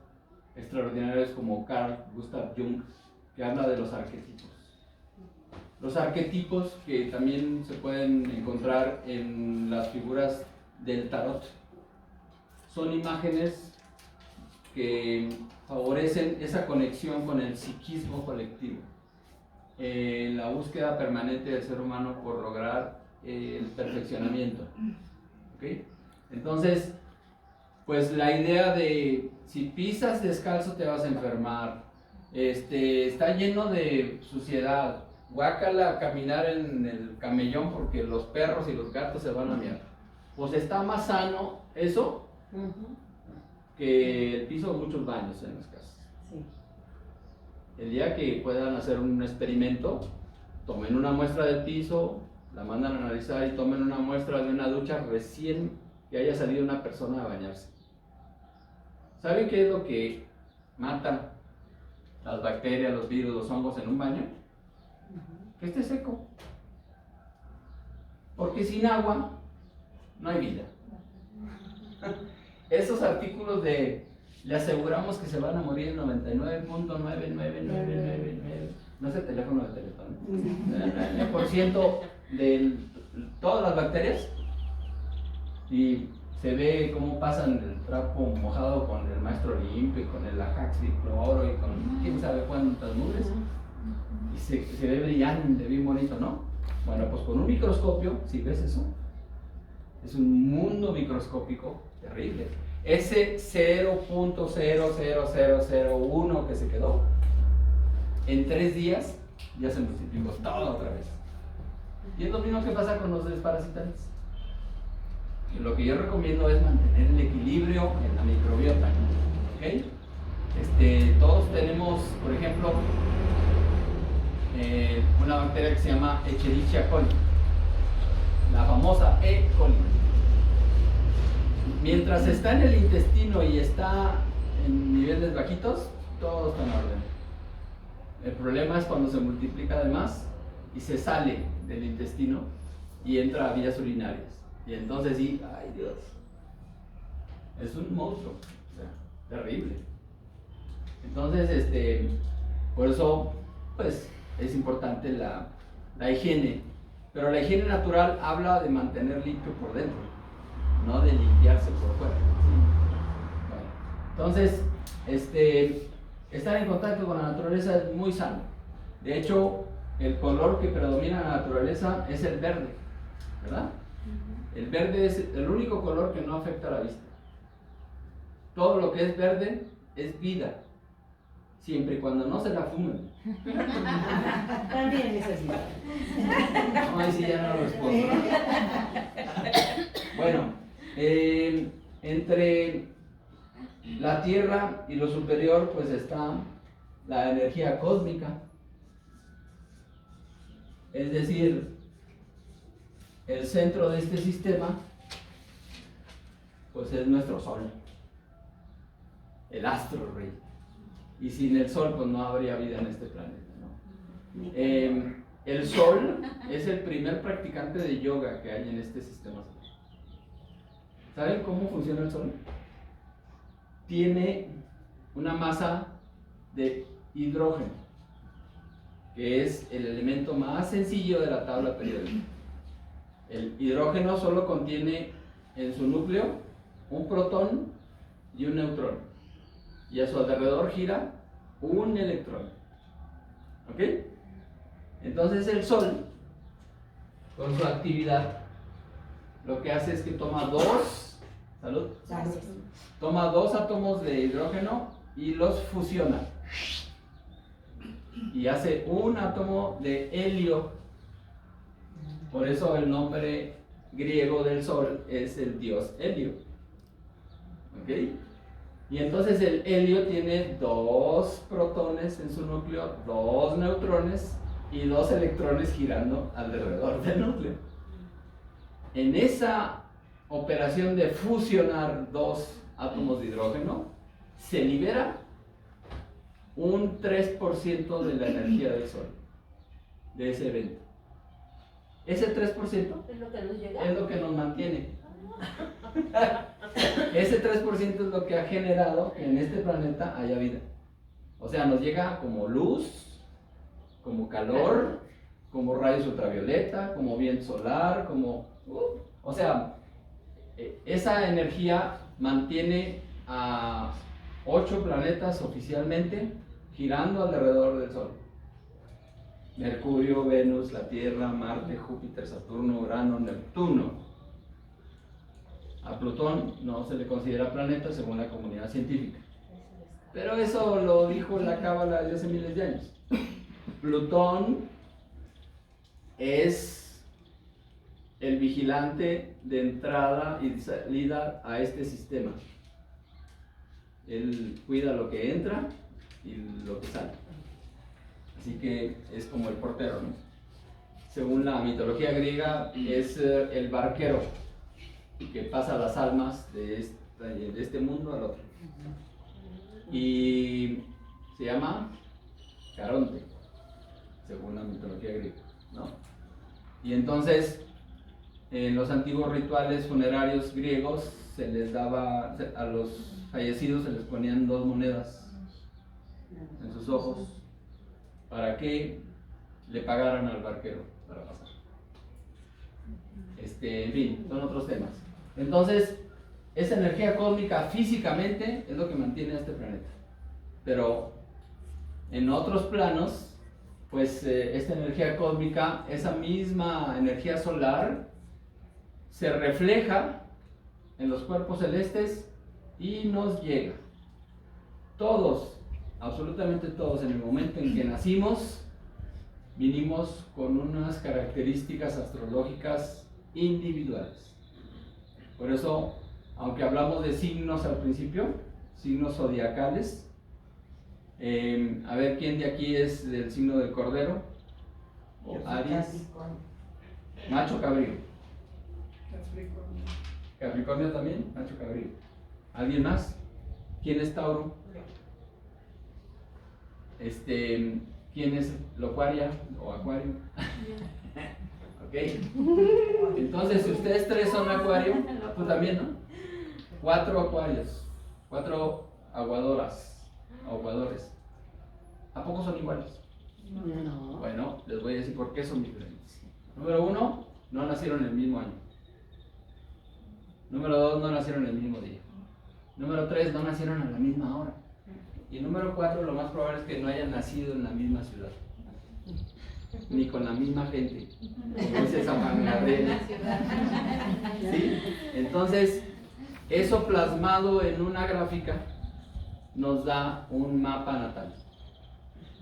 extraordinarios como Carl Gustav Jung, que habla de los arquetipos. Los arquetipos que también se pueden encontrar en las figuras del tarot son imágenes que favorecen esa conexión con el psiquismo colectivo, la búsqueda permanente del ser humano por lograr el perfeccionamiento. ¿Okay? Entonces, pues la idea de si pisas descalzo te vas a enfermar, está lleno de suciedad, guácala caminar en el camellón porque los perros y los gatos se van a miar. Pues está más sano eso que el piso de muchos baños en las casas. Sí. El día que puedan hacer un experimento, tomen una muestra del piso, la mandan a analizar y tomen una muestra de una ducha recién que haya salido una persona a bañarse. ¿Saben qué es lo que mata las bacterias, los virus, los hongos en un baño? Que esté seco. Porque sin agua no hay vida. Esos artículos de le aseguramos que se van a morir el 99.99999, no es el teléfono de teléfono, 9% de todas las bacterias, y se ve cómo pasan el trapo mojado con el maestro limpio y con el Ajax y cloro y con quién sabe cuántas nubes, y se ve brillante, bien bonito, ¿no? Bueno, pues con un microscopio, si ves eso, es un mundo microscópico terrible. Ese 0.00001 que se quedó, en 3 días ya se multiplicó todo otra vez. Y es lo mismo que pasa con los desparasitantes. Y lo que yo recomiendo es mantener el equilibrio en la microbiota. ¿Okay? Todos tenemos, por ejemplo, una bacteria que se llama Escherichia coli, la famosa E. coli. Mientras está en el intestino y está en niveles bajitos, todo está en orden. El problema es cuando se multiplica además y se sale del intestino y entra a vías urinarias. Y entonces sí, ay Dios, es un monstruo, o sea, terrible. Entonces, por eso, pues, es importante la higiene. Pero la higiene natural habla de mantener limpio por dentro, no de limpiarse por fuera. Bueno, entonces, estar en contacto con la naturaleza es muy sano. De hecho, el color que predomina en la naturaleza es el verde, ¿verdad? El verde es el único color que no afecta a la vista. Todo lo que es verde es vida, siempre y cuando no se la fumen. También es así. No, ahí sí ya no respondo. Bueno, entre la tierra y lo superior pues está la energía cósmica, es decir, el centro de este sistema pues es nuestro sol, el astro rey, y sin el sol pues no habría vida en este planeta, ¿no? El sol es el primer practicante de yoga que hay en este sistema solar. ¿Saben cómo funciona el sol? Tiene una masa de hidrógeno, que es el elemento más sencillo de la tabla periódica. El hidrógeno solo contiene en su núcleo un protón y un neutrón, y a su alrededor gira un electrón. ¿Ok? Entonces el Sol, con su actividad, lo que hace es que toma 2 Salud. Gracias. Toma 2 átomos de hidrógeno y los fusiona. Y hace un átomo de helio. Por eso el nombre griego del Sol es el dios Helio. ¿Ok? Y entonces el helio tiene 2 protones en su núcleo, 2 neutrones y 2 electrones girando alrededor del núcleo. En esa operación de fusionar 2 átomos de hidrógeno, se libera un 3% de la energía del Sol, de ese evento. Ese 3% Es lo que nos llega. es lo que nos mantiene. Ese 3% es lo que ha generado que en este planeta haya vida. O sea, nos llega como luz, como calor, como rayos ultravioleta, como viento solar, como... o sea, esa energía mantiene a 8 planetas oficialmente girando alrededor del Sol. Mercurio, Venus, la Tierra, Marte, Júpiter, Saturno, Urano, Neptuno. A Plutón no se le considera planeta según la comunidad científica. Pero eso lo dijo la Cábala desde hace miles de años. Plutón es el vigilante de entrada y salida a este sistema. Él cuida lo que entra y lo que sale. Así que es como el portero, ¿no? Según la mitología griega, es el barquero que pasa las almas de este mundo al otro. Y se llama Caronte, según la mitología griega, ¿no? Y entonces, en los antiguos rituales funerarios griegos, se les daba, a los fallecidos se les ponían 2 monedas en sus ojos para que le pagaran al barquero para pasar. En fin, son otros temas. Entonces, esa energía cósmica físicamente es lo que mantiene a este planeta. Pero en otros planos, pues esta energía cósmica, esa misma energía solar, se refleja en los cuerpos celestes y nos llega. Todos, absolutamente todos, en el momento en que nacimos, vinimos con unas características astrológicas individuales. Por eso, aunque hablamos de signos al principio, signos zodiacales, a ver quién de aquí es del signo del Cordero, o Aries, macho cabrío. Capricornio también, macho cabrío. ¿Alguien más? ¿Quién es Tauro? ¿Quién es Locuaria o Acuario? Ok. Entonces, si ustedes 3 son Acuario, tú también, ¿no? 4 Acuarios, 4 aguadoras, aguadores. ¿A poco son iguales? No. Bueno, les voy a decir por qué son diferentes. Número 1, no nacieron el mismo año. Número 2, no nacieron el mismo día. Número 3, no nacieron a la misma hora. Y número 4, lo más probable es que no hayan nacido en la misma ciudad, ni con la misma gente, como dice San Juan Gabriel. ¿Sí? Entonces, eso plasmado en una gráfica nos da un mapa natal.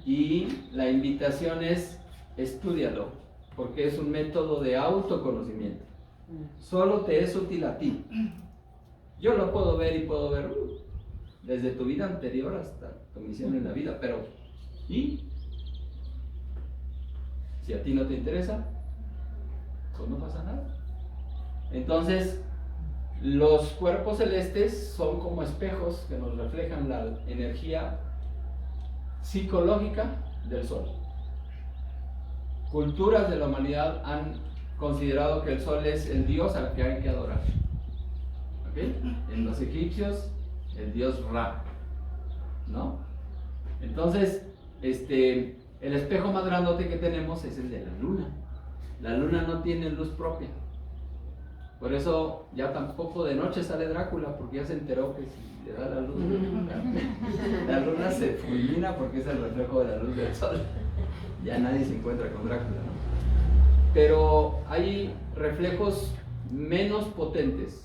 Y la invitación es, estúdialo, porque es un método de autoconocimiento. Solo te es útil a ti. Yo lo puedo ver y puedo ver desde tu vida anterior hasta tu misión en la vida, pero ¿y? Si a ti no te interesa, pues no pasa nada. Entonces, los cuerpos celestes son como espejos que nos reflejan la energía psicológica del Sol. Culturas de la humanidad han considerado que el Sol es el dios al que hay que adorar. ¿Ok? En los egipcios, el dios Ra, ¿no? Entonces, el espejo más grandote que tenemos es el de la luna. La luna no tiene luz propia. Por eso ya tampoco de noche sale Drácula, porque ya se enteró que si le da la luz, la luna se fulmina porque es el reflejo de la luz del sol. Ya nadie se encuentra con Drácula, ¿no? Pero hay reflejos menos potentes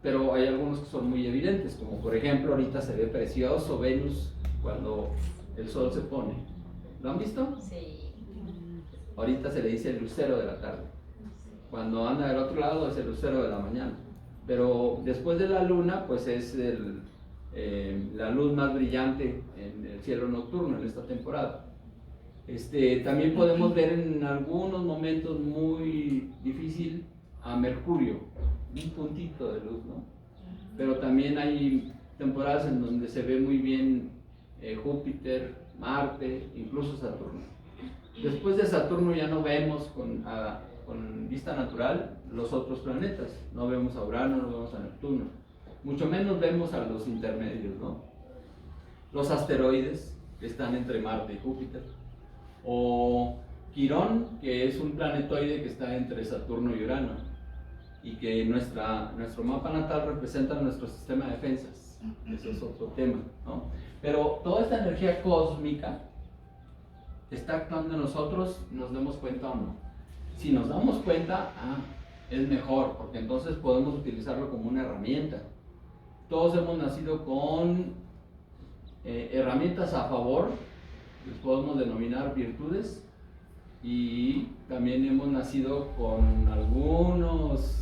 pero hay algunos que son muy evidentes, como por ejemplo ahorita se ve precioso Venus cuando el sol se pone. ¿Lo han visto? Sí. Ahorita se le dice el lucero de la tarde. Cuando anda del otro lado es el lucero de la mañana. Pero después de la luna, pues es la luz más brillante en el cielo nocturno en esta temporada. También podemos ver en algunos momentos muy difícil a Mercurio, un puntito de luz, ¿no? Pero también hay temporadas en donde se ve muy bien Júpiter, Marte, incluso Saturno. Después de Saturno ya no vemos con vista natural los otros planetas, no vemos a Urano, no vemos a Neptuno, mucho menos vemos a los intermedios, ¿no? Los asteroides que están entre Marte y Júpiter, o Quirón, que es un planetoide que está entre Saturno y Urano, y que nuestro mapa natal representa nuestro sistema de defensas. Eso es otro tema, ¿no? Pero toda esta energía cósmica está actuando en nosotros, nos demos cuenta o no. Si nos damos cuenta, es mejor, porque entonces podemos utilizarlo como una herramienta. Todos hemos nacido con herramientas a favor, les podemos denominar virtudes, y también hemos nacido con algunas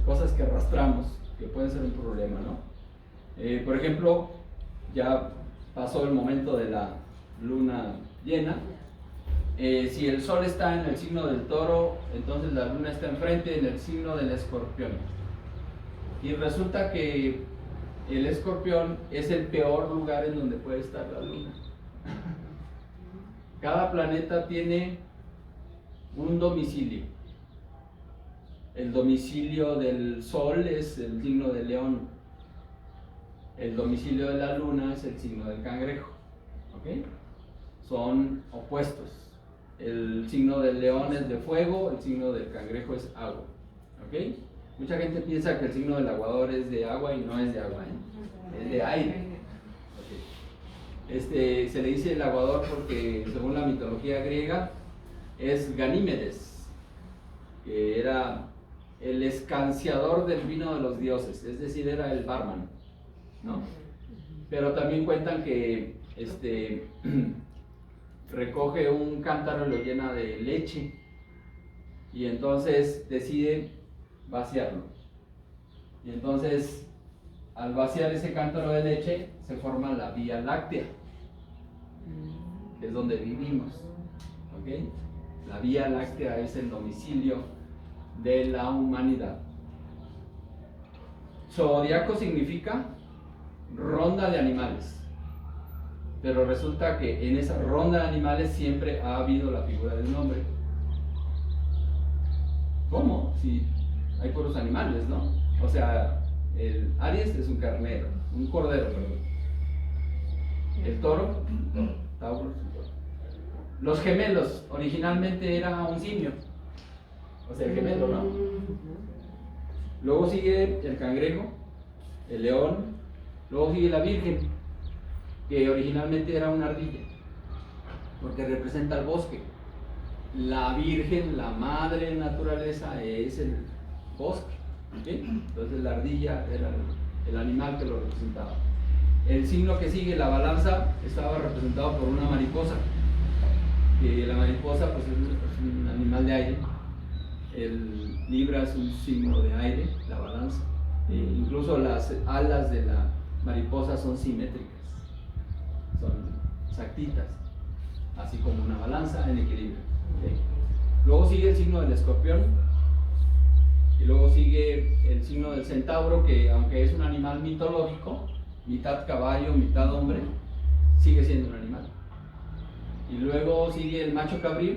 cosas que arrastramos, que pueden ser un problema, ¿no? Por ejemplo, ya pasó el momento de la luna llena. Si el sol está en el signo del Toro, entonces la luna está enfrente en el signo del Escorpión. Y resulta que el Escorpión es el peor lugar en donde puede estar la luna. Cada planeta tiene un domicilio. El domicilio del Sol es el signo del León. El domicilio de la luna es el signo del Cangrejo. ¿Ok? Son opuestos. El signo del león es de fuego, el signo del cangrejo es agua. ¿Ok? Mucha gente piensa que el signo del aguador es de agua y no es de agua, ¿eh? Es de aire. Okay. Se le dice el aguador porque, según la mitología griega, es Ganímedes, que era el escanciador del vino de los dioses, es decir, era el barman, ¿no? Pero también cuentan que recoge un cántaro y lo llena de leche y entonces decide vaciarlo. Y entonces, al vaciar ese cántaro de leche, se forma la Vía Láctea, que es donde vivimos. ¿Ok? La Vía Láctea es el domicilio de la humanidad. Zodiaco significa ronda de animales. Pero resulta que en esa ronda de animales siempre ha habido la figura del hombre. ¿Cómo? Si hay puros animales, ¿no? O sea, el Aries es un carnero, un cordero, perdón. El toro, Tauro es un toro. Los gemelos, originalmente era un simio. O sea, el gemelo, ¿no? Luego sigue el cangrejo, el león, luego sigue la virgen, que originalmente era una ardilla, porque representa el bosque. La virgen, la madre naturaleza, es el bosque. ¿Okay? Entonces la ardilla era el animal que lo representaba. El signo que sigue, la balanza, estaba representado por una mariposa. La mariposa pues, es un animal de aire. El Libra es un signo de aire, la balanza. Incluso las alas de la mariposa son simétricas. Son exactitas, así como una balanza en equilibrio. ¿Okay? Luego sigue el signo del escorpión y luego sigue el signo del centauro, que aunque es un animal mitológico, mitad caballo, mitad hombre, sigue siendo un animal. Y luego sigue el macho cabrío,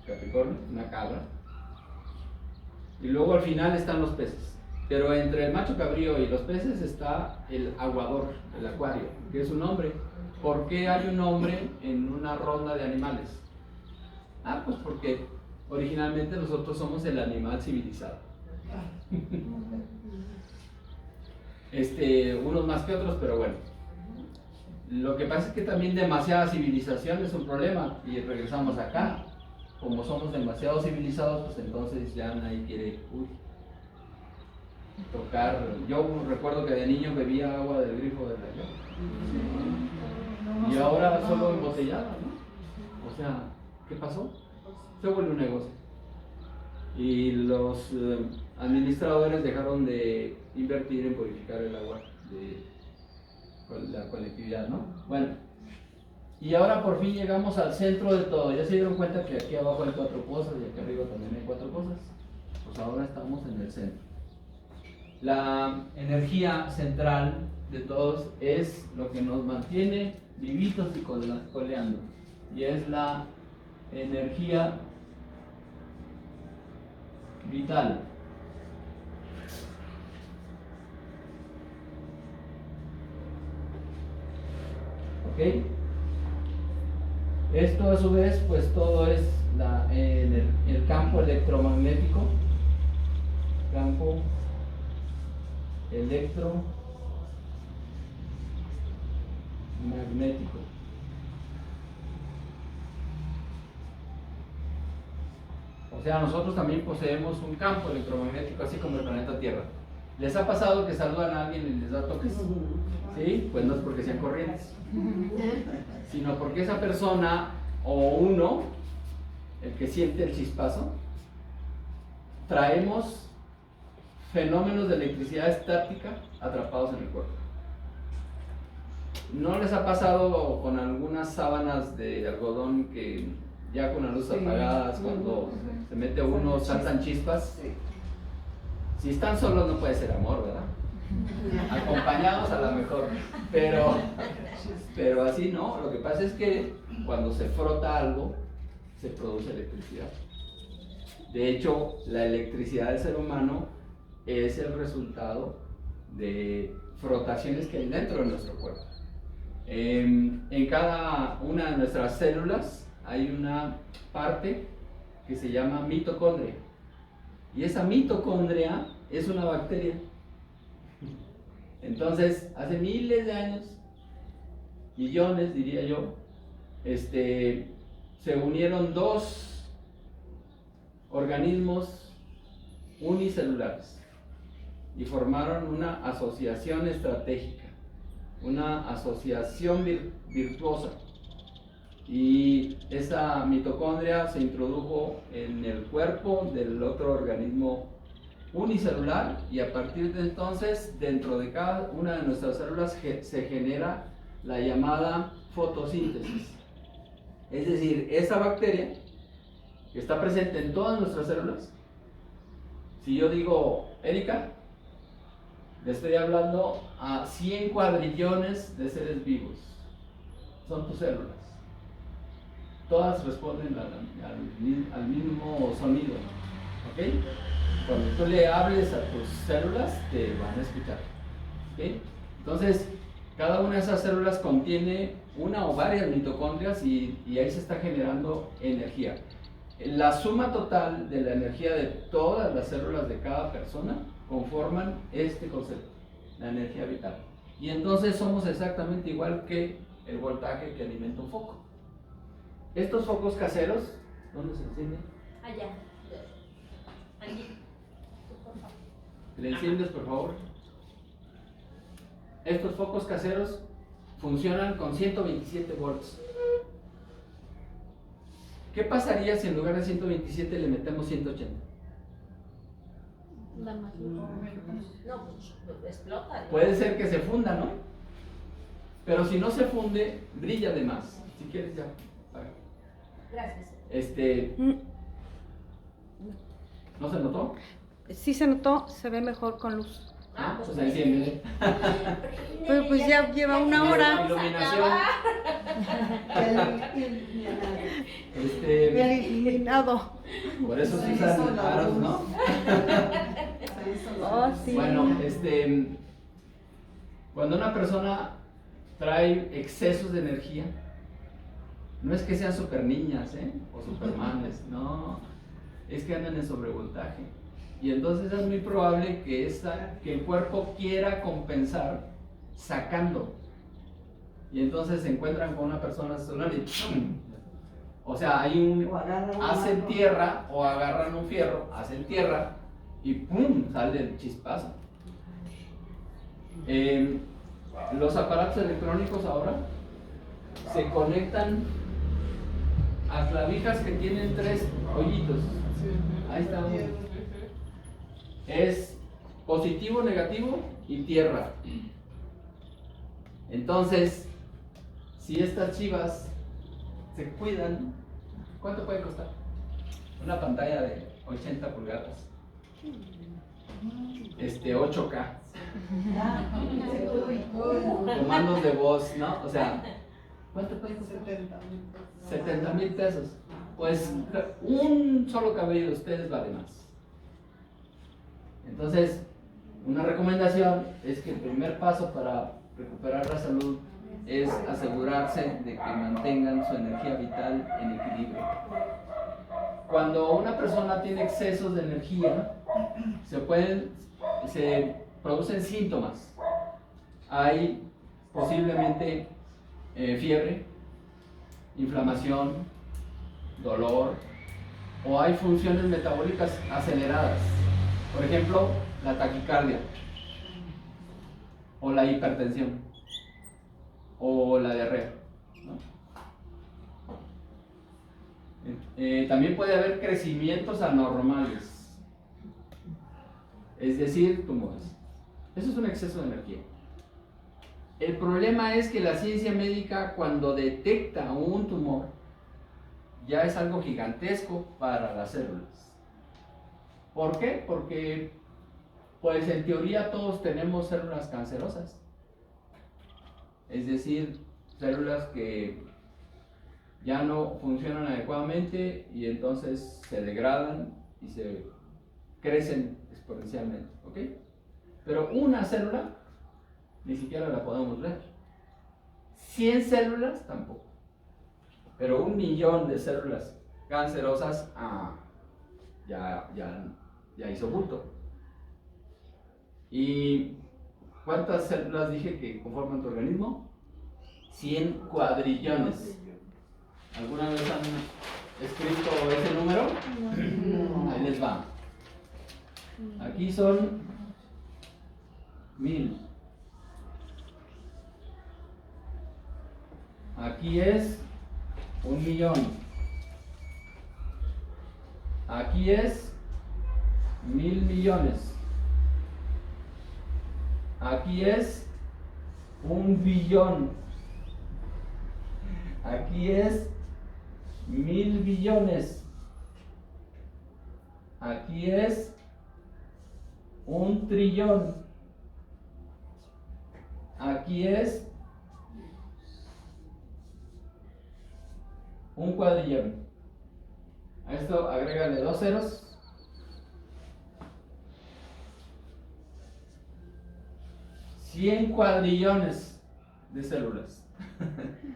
Capricornio, una cabra. Y luego al final están los peces. Pero entre el macho cabrío y los peces está el aguador, el acuario, que es un hombre. ¿Por qué hay un hombre en una ronda de animales? Pues porque originalmente nosotros somos el animal civilizado. Unos más que otros, pero bueno. Lo que pasa es que también demasiada civilización es un problema y regresamos acá. Como somos demasiado civilizados, pues entonces ya nadie quiere tocar. Yo recuerdo que de niño bebía agua del grifo de la llave. Y ahora solo embotellada, ¿no? O sea, ¿qué pasó? Se vuelve un negocio. Y los administradores dejaron de invertir en purificar el agua de la colectividad, ¿no? Bueno, y ahora por fin llegamos al centro de todo. Ya se dieron cuenta que aquí abajo hay 4 pozas y aquí arriba también hay 4 pozas. Pues ahora estamos en el centro. La energía central de todos es lo que nos mantiene vivitos y coleando. Y es la energía vital. ¿Ok? Esto a su vez, pues todo es el campo electromagnético. Campo electromagnético. O sea, nosotros también poseemos un campo electromagnético, así como el planeta Tierra. ¿Les ha pasado que saludan a alguien y les da toques? ¿Sí? Pues no es porque sean corrientes, sino porque esa persona o uno, el que siente el chispazo, traemos fenómenos de electricidad estática atrapados en el cuerpo. ¿No les ha pasado con algunas sábanas de algodón que ya con las luces apagadas, cuando se mete uno, saltan chispas? Si están solos no puede ser amor, ¿verdad? Acompañados a lo mejor, pero así no. Lo que pasa es que cuando se frota algo, se produce electricidad. De hecho, la electricidad del ser humano es el resultado de frotaciones que hay dentro de nuestro cuerpo. En cada una de nuestras células hay una parte que se llama mitocondria. Y esa mitocondria es una bacteria. Entonces, hace miles de años, millones diría yo, se unieron 2 organismos unicelulares y formaron una asociación estratégica, una asociación virtuosa. Y esa mitocondria se introdujo en el cuerpo del otro organismo unicelular, y a partir de entonces dentro de cada una de nuestras células se genera la llamada fotosíntesis. Es decir, esa bacteria que está presente en todas nuestras células, si yo digo Erika, le estoy hablando a 100 cuadrillones de seres vivos. Son tus células. Todas responden al mismo sonido. ¿Ok? Cuando tú le hables a tus células, te van a escuchar. ¿Ok? Entonces, cada una de esas células contiene una o varias mitocondrias y ahí se está generando energía. La suma total de la energía de todas las células de cada persona conforman este concepto, la energía vital. Y entonces somos exactamente igual que el voltaje que alimenta un foco. Estos focos caseros, ¿dónde se encienden? Allá. Allí. ¿Le enciendes, por favor? Estos focos caseros funcionan con 127 volts. ¿Qué pasaría si en lugar de 127 le metemos 180? No, pues explota. ¿No? Puede ser que se funda, ¿no? Pero si no se funde, brilla de más. Si quieres ya. Gracias. ¿No se notó? Sí se notó, se ve mejor con luz. Ah, pues enciende. Pero pues ya lleva una hora. Iluminación. Bien iluminado. Por eso se usan aros, ¿no? Oh, sí. Bueno, cuando una persona trae excesos de energía, no es que sean super niñas, o supermanes, no, es que andan en sobrevoltaje. Y entonces es muy probable que el cuerpo quiera compensar sacando. Y entonces se encuentran con una persona celular y ¡pum! O sea, hacen tierra o agarran un fierro, hacen tierra y ¡pum! Sale el chispazo. Los aparatos electrónicos ahora se conectan a clavijas que tienen 3 hoyitos. Ahí está uno. Es positivo, negativo y tierra. Entonces, si estas chivas se cuidan, ¿cuánto puede costar? Una pantalla de 80 pulgadas. 8K. Comandos de voz, ¿no? O sea, ¿cuánto puede costar? 70,000 pesos. Pues un solo cabello de ustedes vale más. Entonces, una recomendación es que el primer paso para recuperar la salud es asegurarse de que mantengan su energía vital en equilibrio. Cuando una persona tiene excesos de energía, se producen síntomas. Hay posiblemente fiebre, inflamación, dolor, o hay funciones metabólicas aceleradas. Por ejemplo, la taquicardia, o la hipertensión, o la diarrea, ¿no? También puede haber crecimientos anormales, es decir, tumores. Eso es un exceso de energía. El problema es que la ciencia médica, cuando detecta un tumor, ya es algo gigantesco para las células. ¿Por qué? Porque, pues en teoría todos tenemos células cancerosas. Es decir, células que ya no funcionan adecuadamente y entonces se degradan y se crecen exponencialmente, ¿ok? Pero una célula ni siquiera la podemos ver. 100 células tampoco. Pero 1.000.000 de células cancerosas, ya hizo bulto. ¿Y cuántas células dije que conforman tu organismo? 100 cuadrillones. ¿Alguna vez han escrito ese número? No. Ahí les va. Aquí son 1000. Aquí es 1.000.000. Aquí es 1.000.000.000. Aquí es 1.000.000.000. Aquí es 1.000.000.000.000. Aquí es 1.000.000.000.000. Aquí es 1 cuadrillón. A esto agrégale 2 ceros. 100 cuadrillones de células.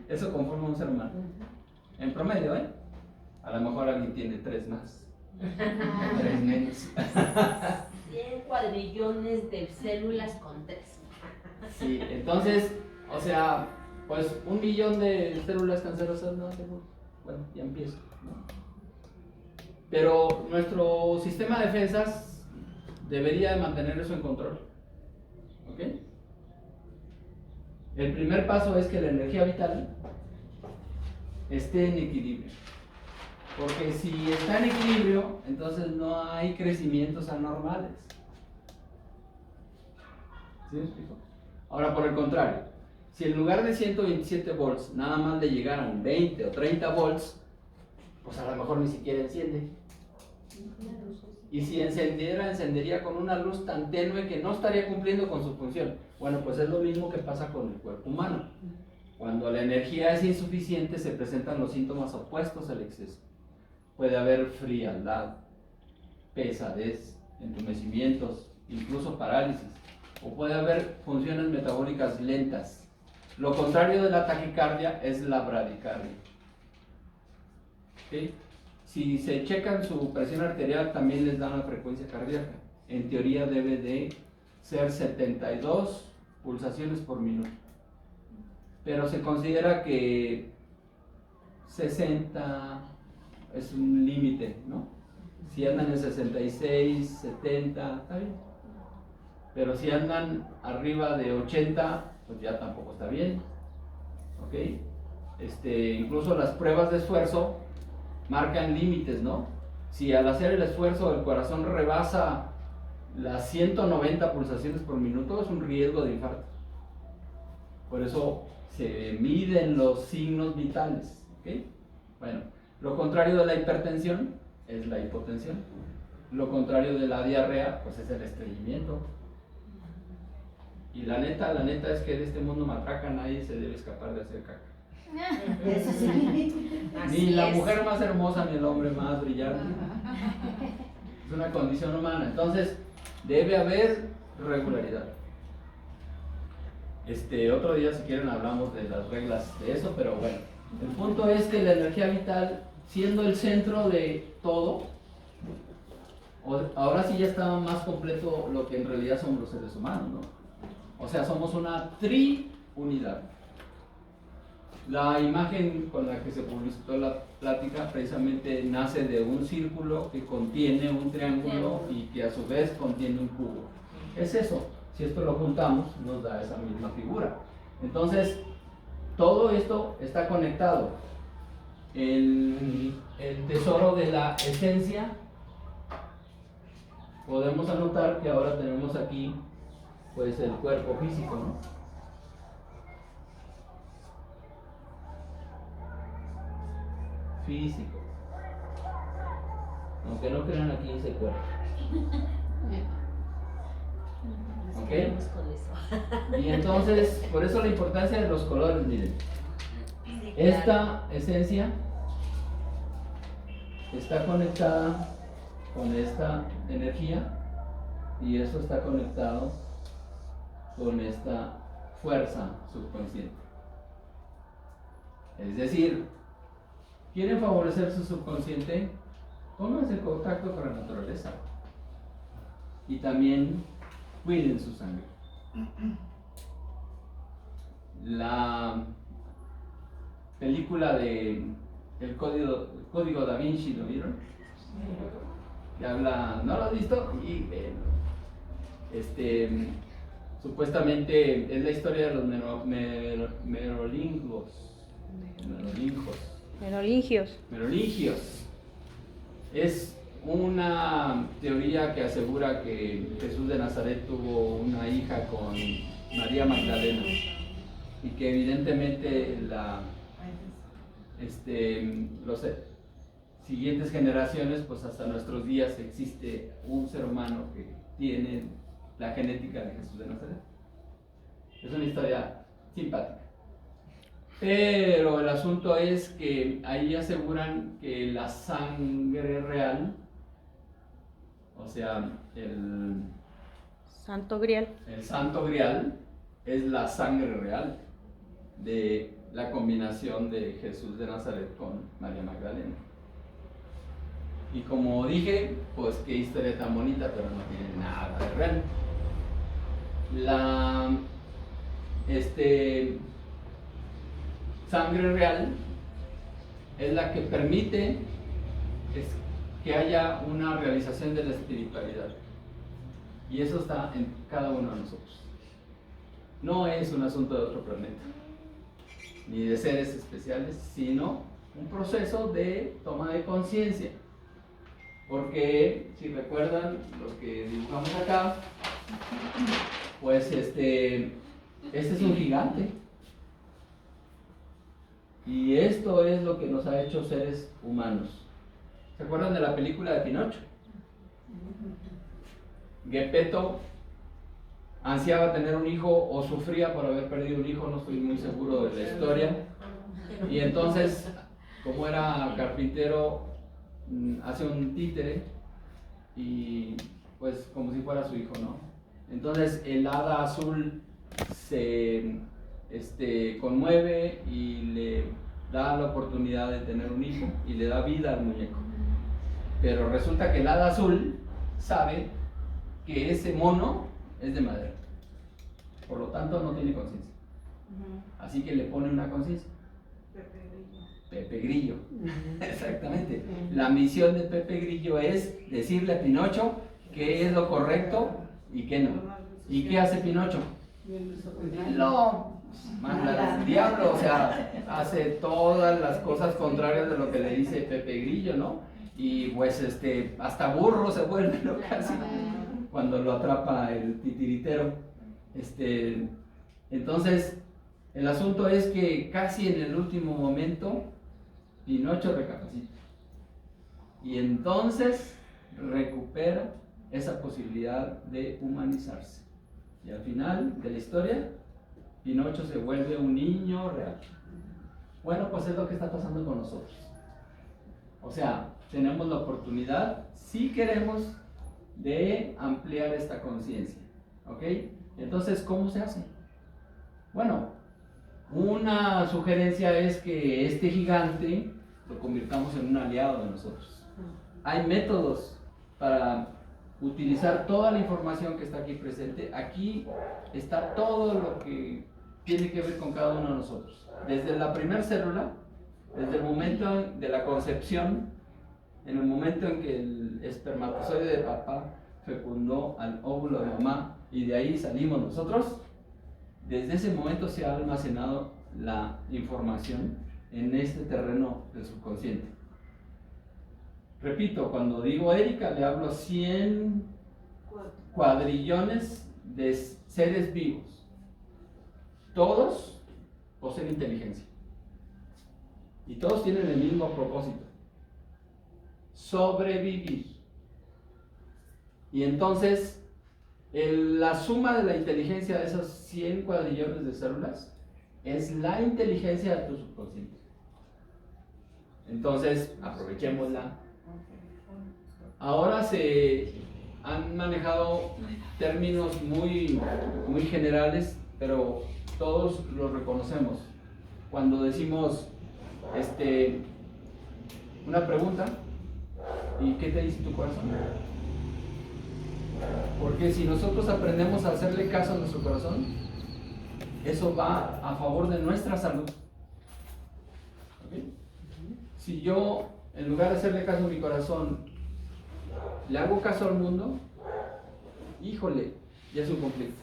Eso conforma un ser humano. En promedio, ¿eh? A lo mejor alguien tiene 3 más. 3 menos. 100 cuadrillones de células con 3. Sí, entonces, o sea, pues 1.000.000 de células cancerosas, no seguro. Bueno, ya empiezo, ¿no? Pero nuestro sistema de defensas debería de mantener eso en control. ¿Ok? El primer paso es que la energía vital esté en equilibrio. Porque si está en equilibrio, entonces no hay crecimientos anormales. ¿Sí me explico? Ahora, por el contrario, si en lugar de 127 volts nada más le llegaran 20 o 30 volts, pues a lo mejor ni siquiera enciende. Y si encendiera, encendería con una luz tan tenue que no estaría cumpliendo con su función. Bueno, pues es lo mismo que pasa con el cuerpo humano. Cuando la energía es insuficiente, se presentan los síntomas opuestos al exceso. Puede haber frialdad, pesadez, entumecimientos, incluso parálisis. O puede haber funciones metabólicas lentas. Lo contrario de la taquicardia es la bradicardia. ¿Okay? Si se checan su presión arterial, también les dan la frecuencia cardíaca. En teoría debe de ser 72 pulsaciones por minuto. Pero se considera que 60 es un límite, ¿no? Si andan en 66, 70, está bien. pero si andan arriba de 80, pues ya tampoco está bien, ¿ok? Incluso las pruebas de esfuerzo marcan límites, ¿no? Si al hacer el esfuerzo el corazón rebasa las 190 pulsaciones por minuto, es un riesgo de infarto. Por eso se miden los signos vitales, ¿ok? Bueno, lo contrario de la hipertensión es la hipotensión. Lo contrario de la diarrea, pues es el estreñimiento. Y la neta es que de este mundo matraca nadie se debe escapar de hacer caca. Eso sí. Ni Así la es. mujer más hermosa ni el hombre más brillante. Es una condición humana. Entonces, debe haber regularidad. Otro día, si quieren, hablamos de las reglas de eso, pero bueno. El punto es que la energía vital, siendo el centro de todo, ahora sí ya está más completo lo que en realidad somos los seres humanos, ¿no? O sea, somos una triunidad. La imagen con la que se publicitó la plática precisamente nace de un círculo que contiene un triángulo y que a su vez contiene un cubo. Es eso, si esto lo juntamos nos da esa misma figura. Entonces, todo esto está conectado. El tesoro de la esencia, podemos anotar que ahora tenemos aquí pues el cuerpo físico, ¿no? Físico. Aunque no crean, aquí dice cuerpo. ¿Ok? Seguimos con eso. Y entonces, por eso la importancia de los colores, miren. Sí, claro. Esta esencia está conectada con esta energía y eso está conectado con esta fuerza subconsciente. Es decir, ¿quieren favorecer su subconsciente? Pónganse en contacto con la naturaleza y también cuiden su sangre. La película de el código Da Vinci, ¿lo vieron? Que habla, ¿no lo has visto? Y supuestamente es la historia de los merolingios. Es una teoría que asegura que Jesús de Nazaret tuvo una hija con María Magdalena y que evidentemente los siguientes generaciones, pues hasta nuestros días existe un ser humano que tiene la genética de Jesús de Nazaret. Es una historia simpática. Pero el asunto es que ahí aseguran que la sangre real, o sea, el Santo Grial. El Santo Grial es la sangre real de la combinación de Jesús de Nazaret con María Magdalena. Y como dije, pues qué historia tan bonita, pero no tiene nada de real. La sangre real es la que permite que haya una realización de la espiritualidad. Y eso está en cada uno de nosotros. No es un asunto de otro planeta, ni de seres especiales, sino un proceso de toma de conciencia. Porque, si recuerdan lo que dibujamos acá, pues este es un gigante. Y esto es lo que nos ha hecho seres humanos. ¿Se acuerdan de la película de Pinocho? Geppetto ansiaba tener un hijo o sufría por haber perdido un hijo, no estoy muy seguro de la historia. Y entonces, como era carpintero, hace un títere y pues como si fuera su hijo, ¿no? Entonces el hada azul se conmueve y le da la oportunidad de tener un hijo y le da vida al muñeco. Pero resulta que el hada azul sabe que ese mono es de madera, por lo tanto no tiene conciencia. Así que le pone una conciencia. Pepe Grillo. Exactamente. La misión de Pepe Grillo es decirle a Pinocho qué es lo correcto y qué no. ¿Y qué hace Pinocho? Lo manda al diablo, o sea, hace todas las cosas contrarias de lo que le dice Pepe Grillo, ¿no? Y pues hasta burro se vuelve, ¿no? Casi cuando lo atrapa el titiritero. Entonces, el asunto es que casi en el último momento Pinocho recapacita y entonces recupera esa posibilidad de humanizarse. Y al final de la historia, Pinocho se vuelve un niño real. Bueno, pues es lo que está pasando con nosotros. O sea, tenemos la oportunidad, si queremos, de ampliar esta conciencia. ¿Ok? Entonces, ¿cómo se hace? Bueno, una sugerencia es que este gigante lo convirtamos en un aliado de nosotros. Hay métodos para utilizar toda la información que está aquí presente. Aquí está todo lo que tiene que ver con cada uno de nosotros. Desde la primera célula, desde el momento de la concepción, en el momento en que el espermatozoide de papá fecundó al óvulo de mamá y de ahí salimos nosotros, desde ese momento se ha almacenado la información en este terreno del subconsciente. Repito, cuando digo Erika, le hablo 100 cuadrillones de seres vivos. Todos poseen inteligencia. Y todos tienen el mismo propósito: sobrevivir. Y entonces, la suma de la inteligencia de esos 100 cuadrillones de células es la inteligencia de tu subconsciente. Entonces, aprovechémosla. Ahora se han manejado términos muy generales, pero todos los reconocemos. Cuando decimos una pregunta, ¿y qué te dice tu corazón? Porque si nosotros aprendemos a hacerle caso a nuestro corazón, eso va a favor de nuestra salud. ¿Okay? Si yo, en lugar de hacerle caso a mi corazón, le hago caso al mundo, híjole, ya es un conflicto.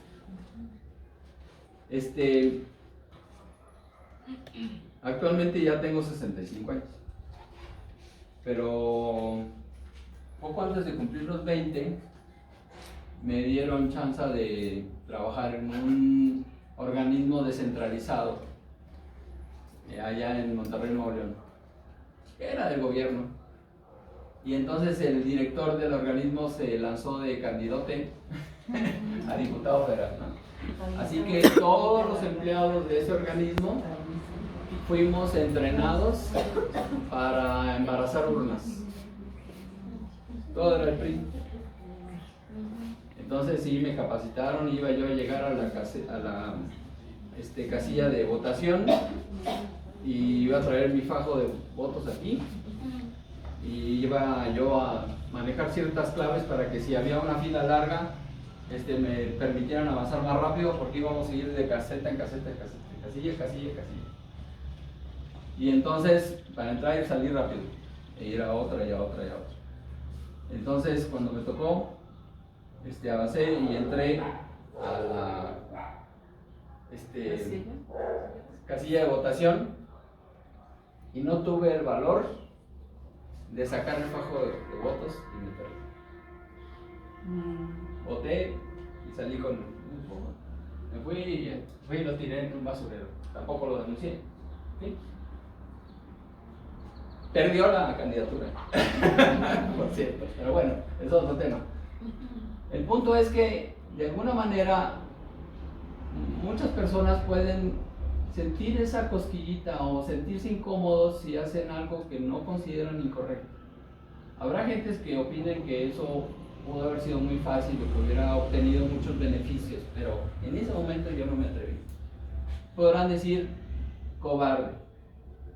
Actualmente ya tengo 65 años, pero poco antes de cumplir los 20 me dieron chance de trabajar en un organismo descentralizado allá en Monterrey, Nuevo León, que era del gobierno. Y entonces el director del organismo se lanzó de candidote a diputado federal, ¿no? Así que todos los empleados de ese organismo fuimos entrenados para embarazar urnas. Todo era el PRI. Entonces sí me capacitaron, iba yo a llegar a la casilla de votación y iba a traer mi fajo de votos aquí y iba yo a manejar ciertas claves para que si había una fila larga me permitieran avanzar más rápido, porque íbamos a ir de caseta en caseta en caseta, casilla en casilla en casilla. Y entonces para entrar y salir rápido, e ir a otra y a otra y a otra. Entonces cuando me tocó, avancé y entré a la casilla de votación y no tuve el valor de sacar el fajo de votos y me perdí. Voté y salí con un poco. Me fui y lo tiré en un basurero. Tampoco lo denuncié. ¿Sí? Perdió la candidatura, por cierto. Pero bueno, es otro tema. El punto es que, de alguna manera, muchas personas pueden sentir esa cosquillita o sentirse incómodos si hacen algo que no consideran incorrecto. Habrá gentes que opinen que eso pudo haber sido muy fácil o que hubiera obtenido muchos beneficios, pero en ese momento yo no me atreví. Podrán decir cobarde,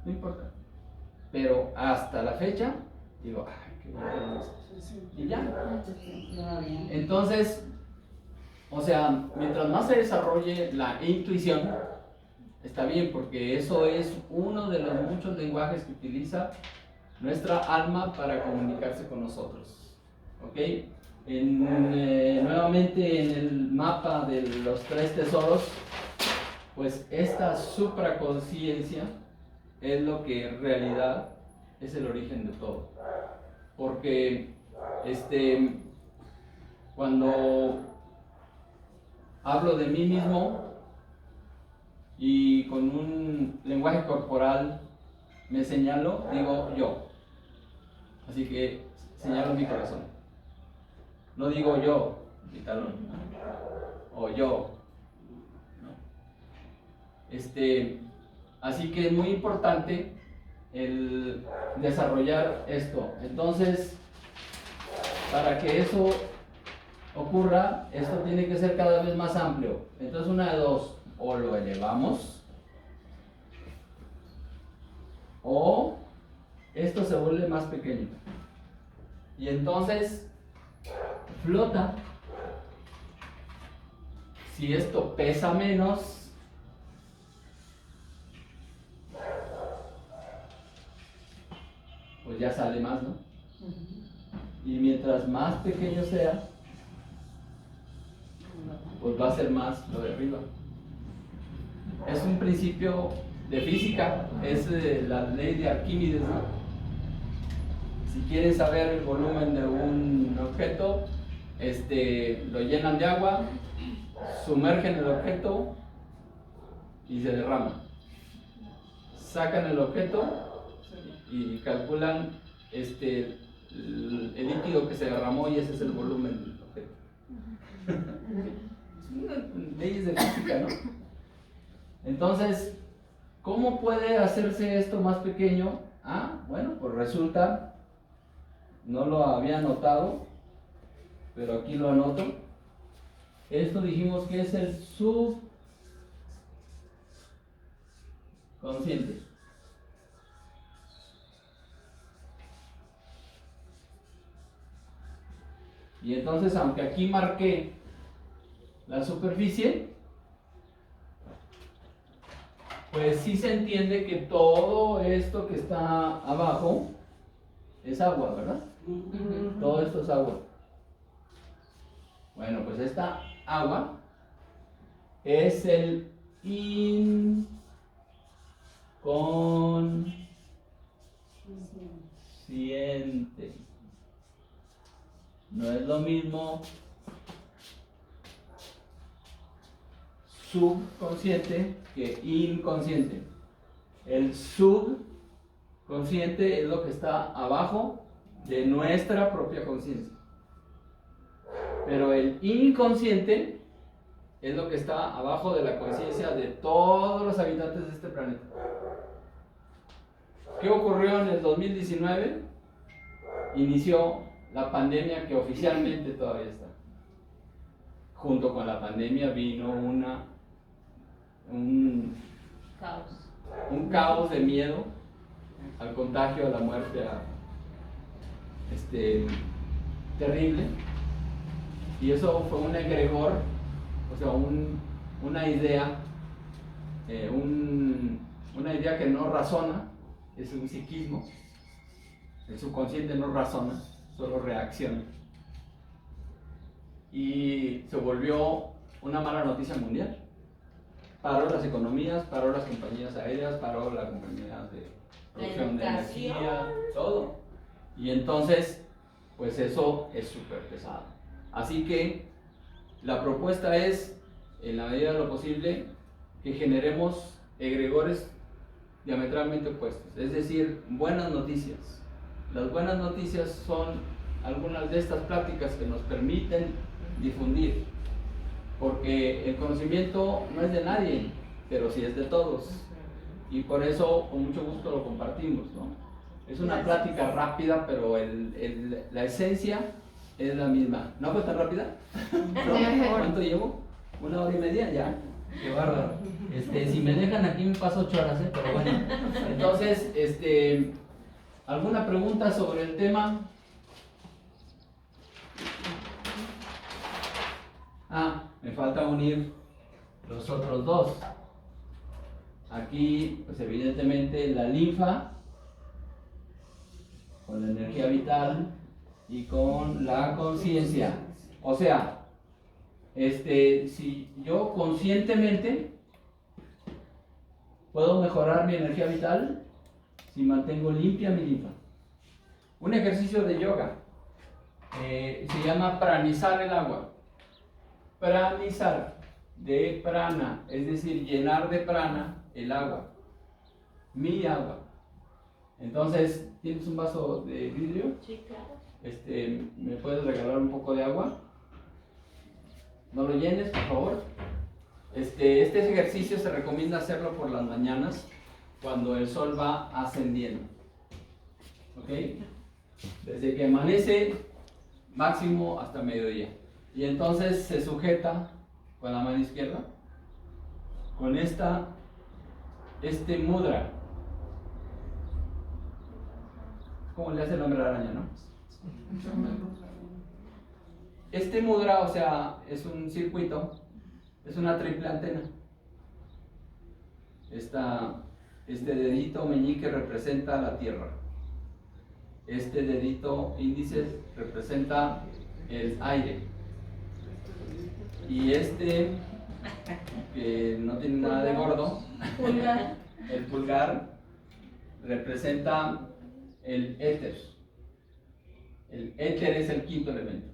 no importa, pero hasta la fecha digo, ay, qué bueno, y ya. Entonces, o sea, mientras más se desarrolle la intuición, está bien, porque eso es uno de los muchos lenguajes que utiliza nuestra alma para comunicarse con nosotros. ¿Ok? Nuevamente en el mapa de los tres tesoros, pues esta supraconciencia es lo que en realidad es el origen de todo. Porque cuando hablo de mí mismo y con un lenguaje corporal me señalo, digo yo. Así que señalo mi corazón. No digo yo, mi talón, o yo. ¿No? Así que es muy importante el desarrollar esto. Entonces, para que eso ocurra, esto tiene que ser cada vez más amplio. Entonces, una de dos, o lo elevamos, o esto se vuelve más pequeño. Y entonces flota. Si esto pesa menos, pues ya sale más, ¿no? Y mientras más pequeño sea, pues va a ser más lo de arriba. Es un principio de física, es la ley de Arquímedes, ¿no? Si quieren saber el volumen de un objeto, lo llenan de agua, sumergen el objeto y se derrama. Sacan el objeto y calculan el líquido que se derramó y ese es el volumen del objeto. Son leyes de física, ¿no? Entonces, ¿cómo puede hacerse esto más pequeño? Bueno, pues resulta, no lo había notado, pero aquí lo anoto. Esto dijimos que es el subconsciente. Y entonces, aunque aquí marqué la superficie, pues sí se entiende que todo esto que está abajo es agua, ¿verdad? Todo esto es agua. Bueno, pues esta agua es el inconsciente. No es lo mismo subconsciente que inconsciente. El subconsciente es lo que está abajo de nuestra propia conciencia. Pero el inconsciente es lo que está abajo de la conciencia de todos los habitantes de este planeta. ¿Qué ocurrió en el 2019? Inició la pandemia que oficialmente todavía está. Junto con la pandemia vino un caos de miedo al contagio, a la muerte, terrible. Y eso fue un egregor, o sea, una idea que no razona, es un psiquismo. El subconsciente no razona, solo reacciona. Y se volvió una mala noticia mundial. Paró las economías, paró las compañías aéreas, paró las compañías de producción de energía, todo. Y entonces, pues eso es súper pesado. Así que la propuesta es, en la medida de lo posible, que generemos egregores diametralmente opuestos, es decir, buenas noticias. Las buenas noticias son algunas de estas prácticas que nos permiten difundir, porque el conocimiento no es de nadie, pero sí es de todos, y por eso con mucho gusto lo compartimos, ¿no? Es una plática rápida, pero la esencia es la misma. ¿No fue tan rápida? ¿No? ¿Cuánto llevo? 1 hora y media ya. Qué bárbaro. Si me dejan aquí me paso 8 horas, pero bueno. Entonces, ¿alguna pregunta sobre el tema? Me falta unir los otros dos. Aquí, pues evidentemente la linfa con la energía vital y con la conciencia. O sea, si yo conscientemente puedo mejorar mi energía vital si mantengo limpia mi linfa. Un ejercicio de yoga se llama pranizar el agua. Pranizar, de prana, es decir, llenar de prana el agua. Mi agua. Entonces, ¿tienes un vaso de vidrio? Sí, claro. ¿Me puedes regalar un poco de agua? No lo llenes, por favor. Este ejercicio se recomienda hacerlo por las mañanas cuando el sol va ascendiendo. ¿Ok? Desde que amanece, máximo hasta mediodía. Y entonces se sujeta con la mano izquierda, con este mudra. ¿Cómo le hace el hombre araña, no? Este mudra, o sea, es un circuito, es una triple antena. Este dedito meñique representa la tierra. Este dedito índice representa el aire. Y que no tiene nada de gordo, el pulgar, representa el éter. El éter es el quinto elemento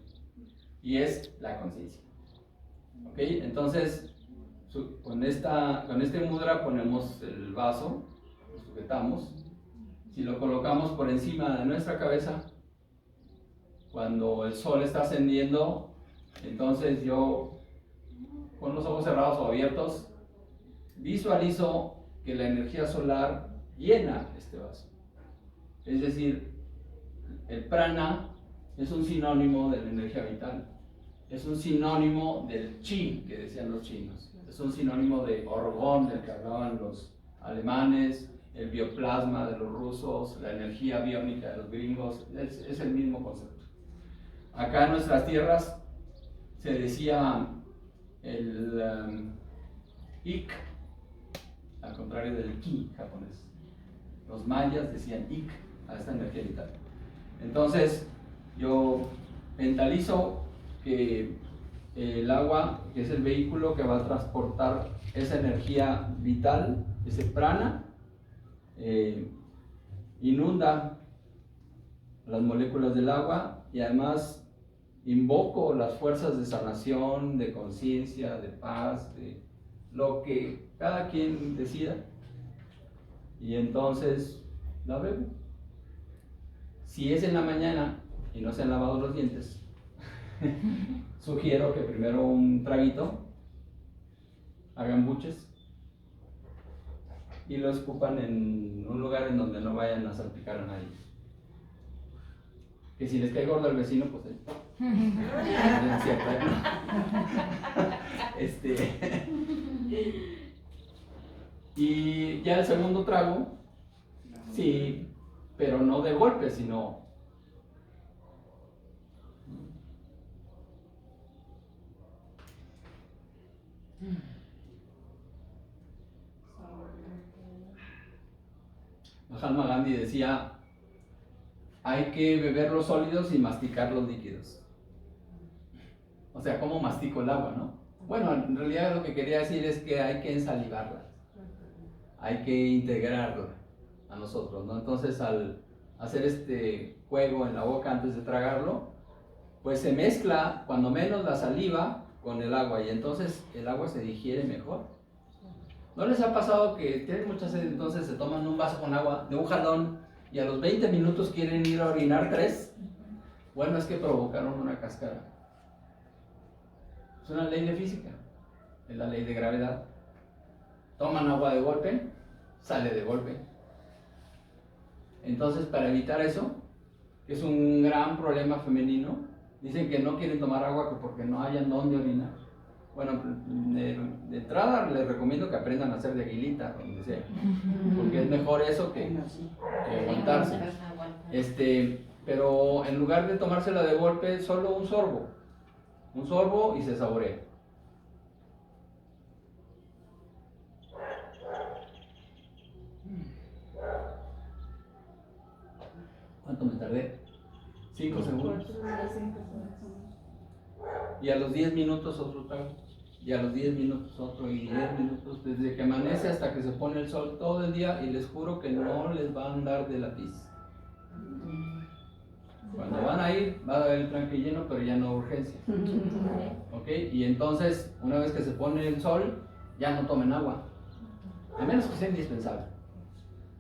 y es la conciencia. ¿Ok? Entonces, con este mudra ponemos el vaso, lo sujetamos. Si lo colocamos por encima de nuestra cabeza, cuando el sol está ascendiendo, entonces yo, con los ojos cerrados o abiertos, visualizo que la energía solar llena este vaso. Es decir, el prana es un sinónimo de la energía vital, es un sinónimo del chi que decían los chinos, es un sinónimo de orgón del que hablaban los alemanes, el bioplasma de los rusos, la energía biónica de los gringos, es el mismo concepto. Acá en nuestras tierras se decía el ik, al contrario del ki japonés. Los mayas decían ik a esta energía vital. Entonces, yo mentalizo que el agua, que es el vehículo que va a transportar esa energía vital, ese prana, inunda las moléculas del agua y además invoco las fuerzas de sanación, de conciencia, de paz, de lo que cada quien decida, y entonces la bebo. Si es en la mañana y no se han lavado los dientes, sugiero que primero un traguito, hagan buches y lo escupan en un lugar en donde no vayan a salpicar a nadie. Que si les cae gordo al vecino, pues es cierto, y ya el segundo trago, sí, pero no de golpe, sino Mahatma Gandhi decía: hay que beber los sólidos y masticar los líquidos. O sea, ¿cómo mastico el agua, no? Bueno, en realidad lo que quería decir es que hay que ensalivarla, hay que integrarla a nosotros, ¿no? Entonces, al hacer este juego en la boca antes de tragarlo, pues se mezcla cuando menos la saliva con el agua y entonces el agua se digiere mejor. ¿No les ha pasado que tienen mucha sed, entonces se toman un vaso con agua de un jalón y a los 20 minutos quieren ir a orinar 3? Bueno, es que provocaron una cascada. Es una ley de física, es la ley de gravedad. Toman agua de golpe, sale de golpe. Entonces, para evitar eso, que es un gran problema femenino, dicen que no quieren tomar agua porque no hayan dónde orinar. Bueno, de entrada les recomiendo que aprendan a hacer de aguilita, donde sea, porque es mejor eso que aguantarse. Pero en lugar de tomársela de golpe, solo un sorbo y se saborea. ¿Cuánto me tardé? 5 segundos. Y a los 10 minutos otro trago. Y a los 10 minutos otro, y 10 minutos, desde que amanece hasta que se pone el sol todo el día, y les juro que no les va a andar de latiz. Cuando van a ir, va a haber el tranque lleno, pero ya no urgencia. ¿Ok? Y entonces, una vez que se pone el sol, ya no tomen agua, a menos que sea indispensable.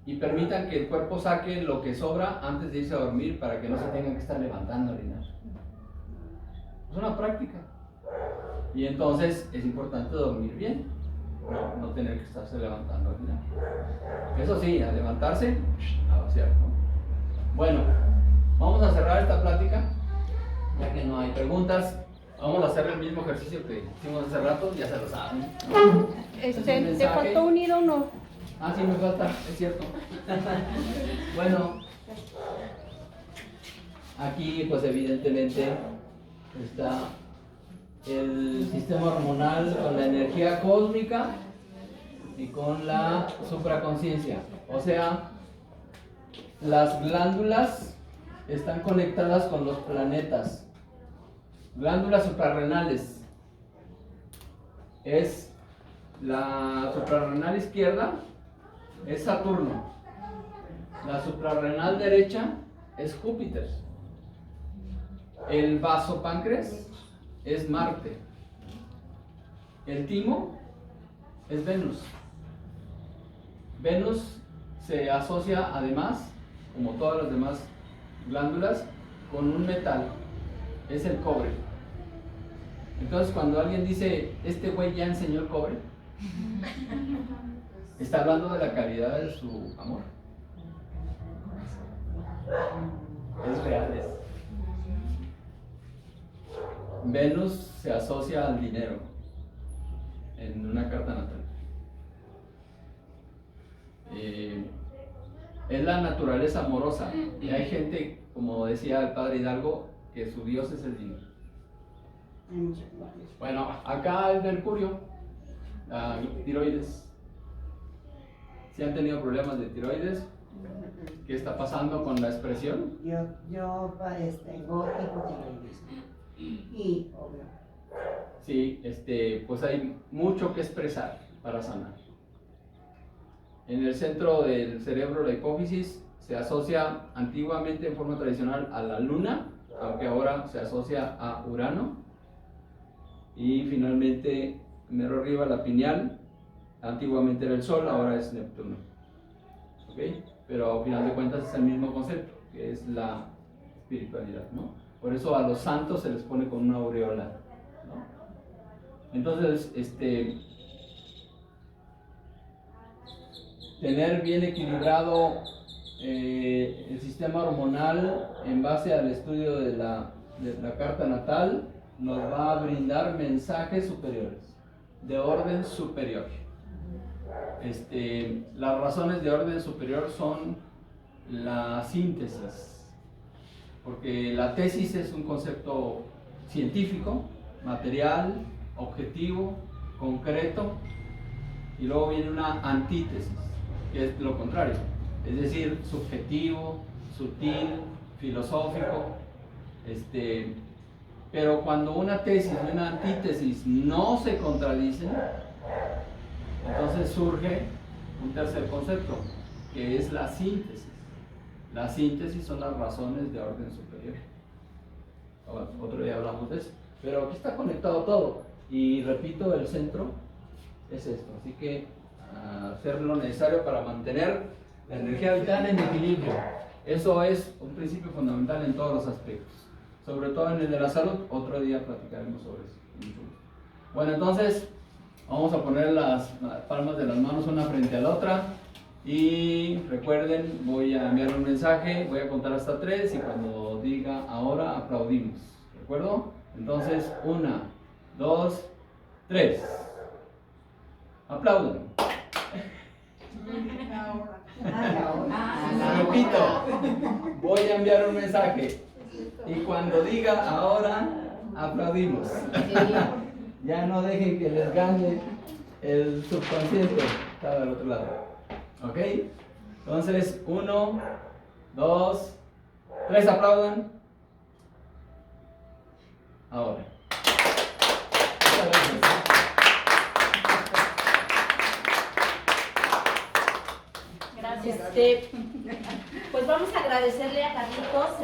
Y permitan que el cuerpo saque lo que sobra antes de irse a dormir para que no se tengan que estar levantando a orinar. Es una práctica. Y entonces es importante dormir bien, no tener que estarse levantando a orinar. Eso sí, a levantarse, a vaciar, ¿no? Bueno, vamos a cerrar esta plática, ya que no hay preguntas. Vamos a hacer el mismo ejercicio que hicimos hace rato, ya se lo saben, ¿no? ¿Te faltó un hilo o no? Ah, sí, me falta, es cierto. Bueno, aquí pues evidentemente está el sistema hormonal con la energía cósmica y con la supraconciencia. O sea, las glándulas están conectadas con los planetas. Glándulas suprarrenales. Es la suprarrenal izquierda, es Saturno. La suprarrenal derecha es Júpiter. El vasopáncreas es Marte. El timo es Venus. Venus se asocia además, como todas las demás glándulas, con un metal, es el cobre. Entonces cuando alguien dice, este güey ya enseñó el cobre, está hablando de la calidad de su amor. Es real eso. Venus se asocia al dinero en una carta natal. Es la naturaleza amorosa. Y hay gente, como decía el padre Hidalgo, que su Dios es el dinero. Bueno, acá el Mercurio, la tiroides. Si han tenido problemas de tiroides, ¿qué está pasando con la expresión? Yo tengo hipotiroidismo. Y obvio. Sí, pues hay mucho que expresar para sanar. En el centro del cerebro, la hipófisis, se asocia antiguamente en forma tradicional a la luna, aunque ahora se asocia a Urano. Y finalmente, mero arriba, la pineal, antiguamente era el Sol, ahora es Neptuno. ¿Ok? Pero al final de cuentas es el mismo concepto, que es la espiritualidad, ¿no? Por eso a los santos se les pone con una aureola, ¿no? Entonces, tener bien equilibrado el sistema hormonal en base al estudio de la carta natal nos va a brindar mensajes superiores, de orden superior. Las razones de orden superior son la síntesis. Porque la tesis es un concepto científico, material, objetivo, concreto, y luego viene una antítesis, que es lo contrario, es decir, subjetivo, sutil, filosófico. Pero cuando una tesis y una antítesis no se contradicen, entonces surge un tercer concepto, que es la síntesis. La síntesis son las razones de orden superior. Ahora, otro día hablamos de eso. Pero aquí está conectado todo. Y repito, el centro es esto. Así que hacer lo necesario para mantener la energía vital en equilibrio. Eso es un principio fundamental en todos los aspectos. Sobre todo en el de la salud. Otro día platicaremos sobre eso. Bueno, entonces vamos a poner las palmas de las manos una frente a la otra. Y recuerden, voy a enviar un mensaje, voy a contar hasta 3 y cuando diga ahora aplaudimos, ¿de acuerdo? Entonces, 1, 2, 3. Aplaudan. Repito, voy a enviar un mensaje y cuando diga ahora aplaudimos. Ya no dejen que les gane el subconsciente, está del otro lado. ¿Ok? Entonces, 1, 2, 3, aplaudan. ahora. Muchas gracias. Gracias. Pues vamos a agradecerle a Carlitos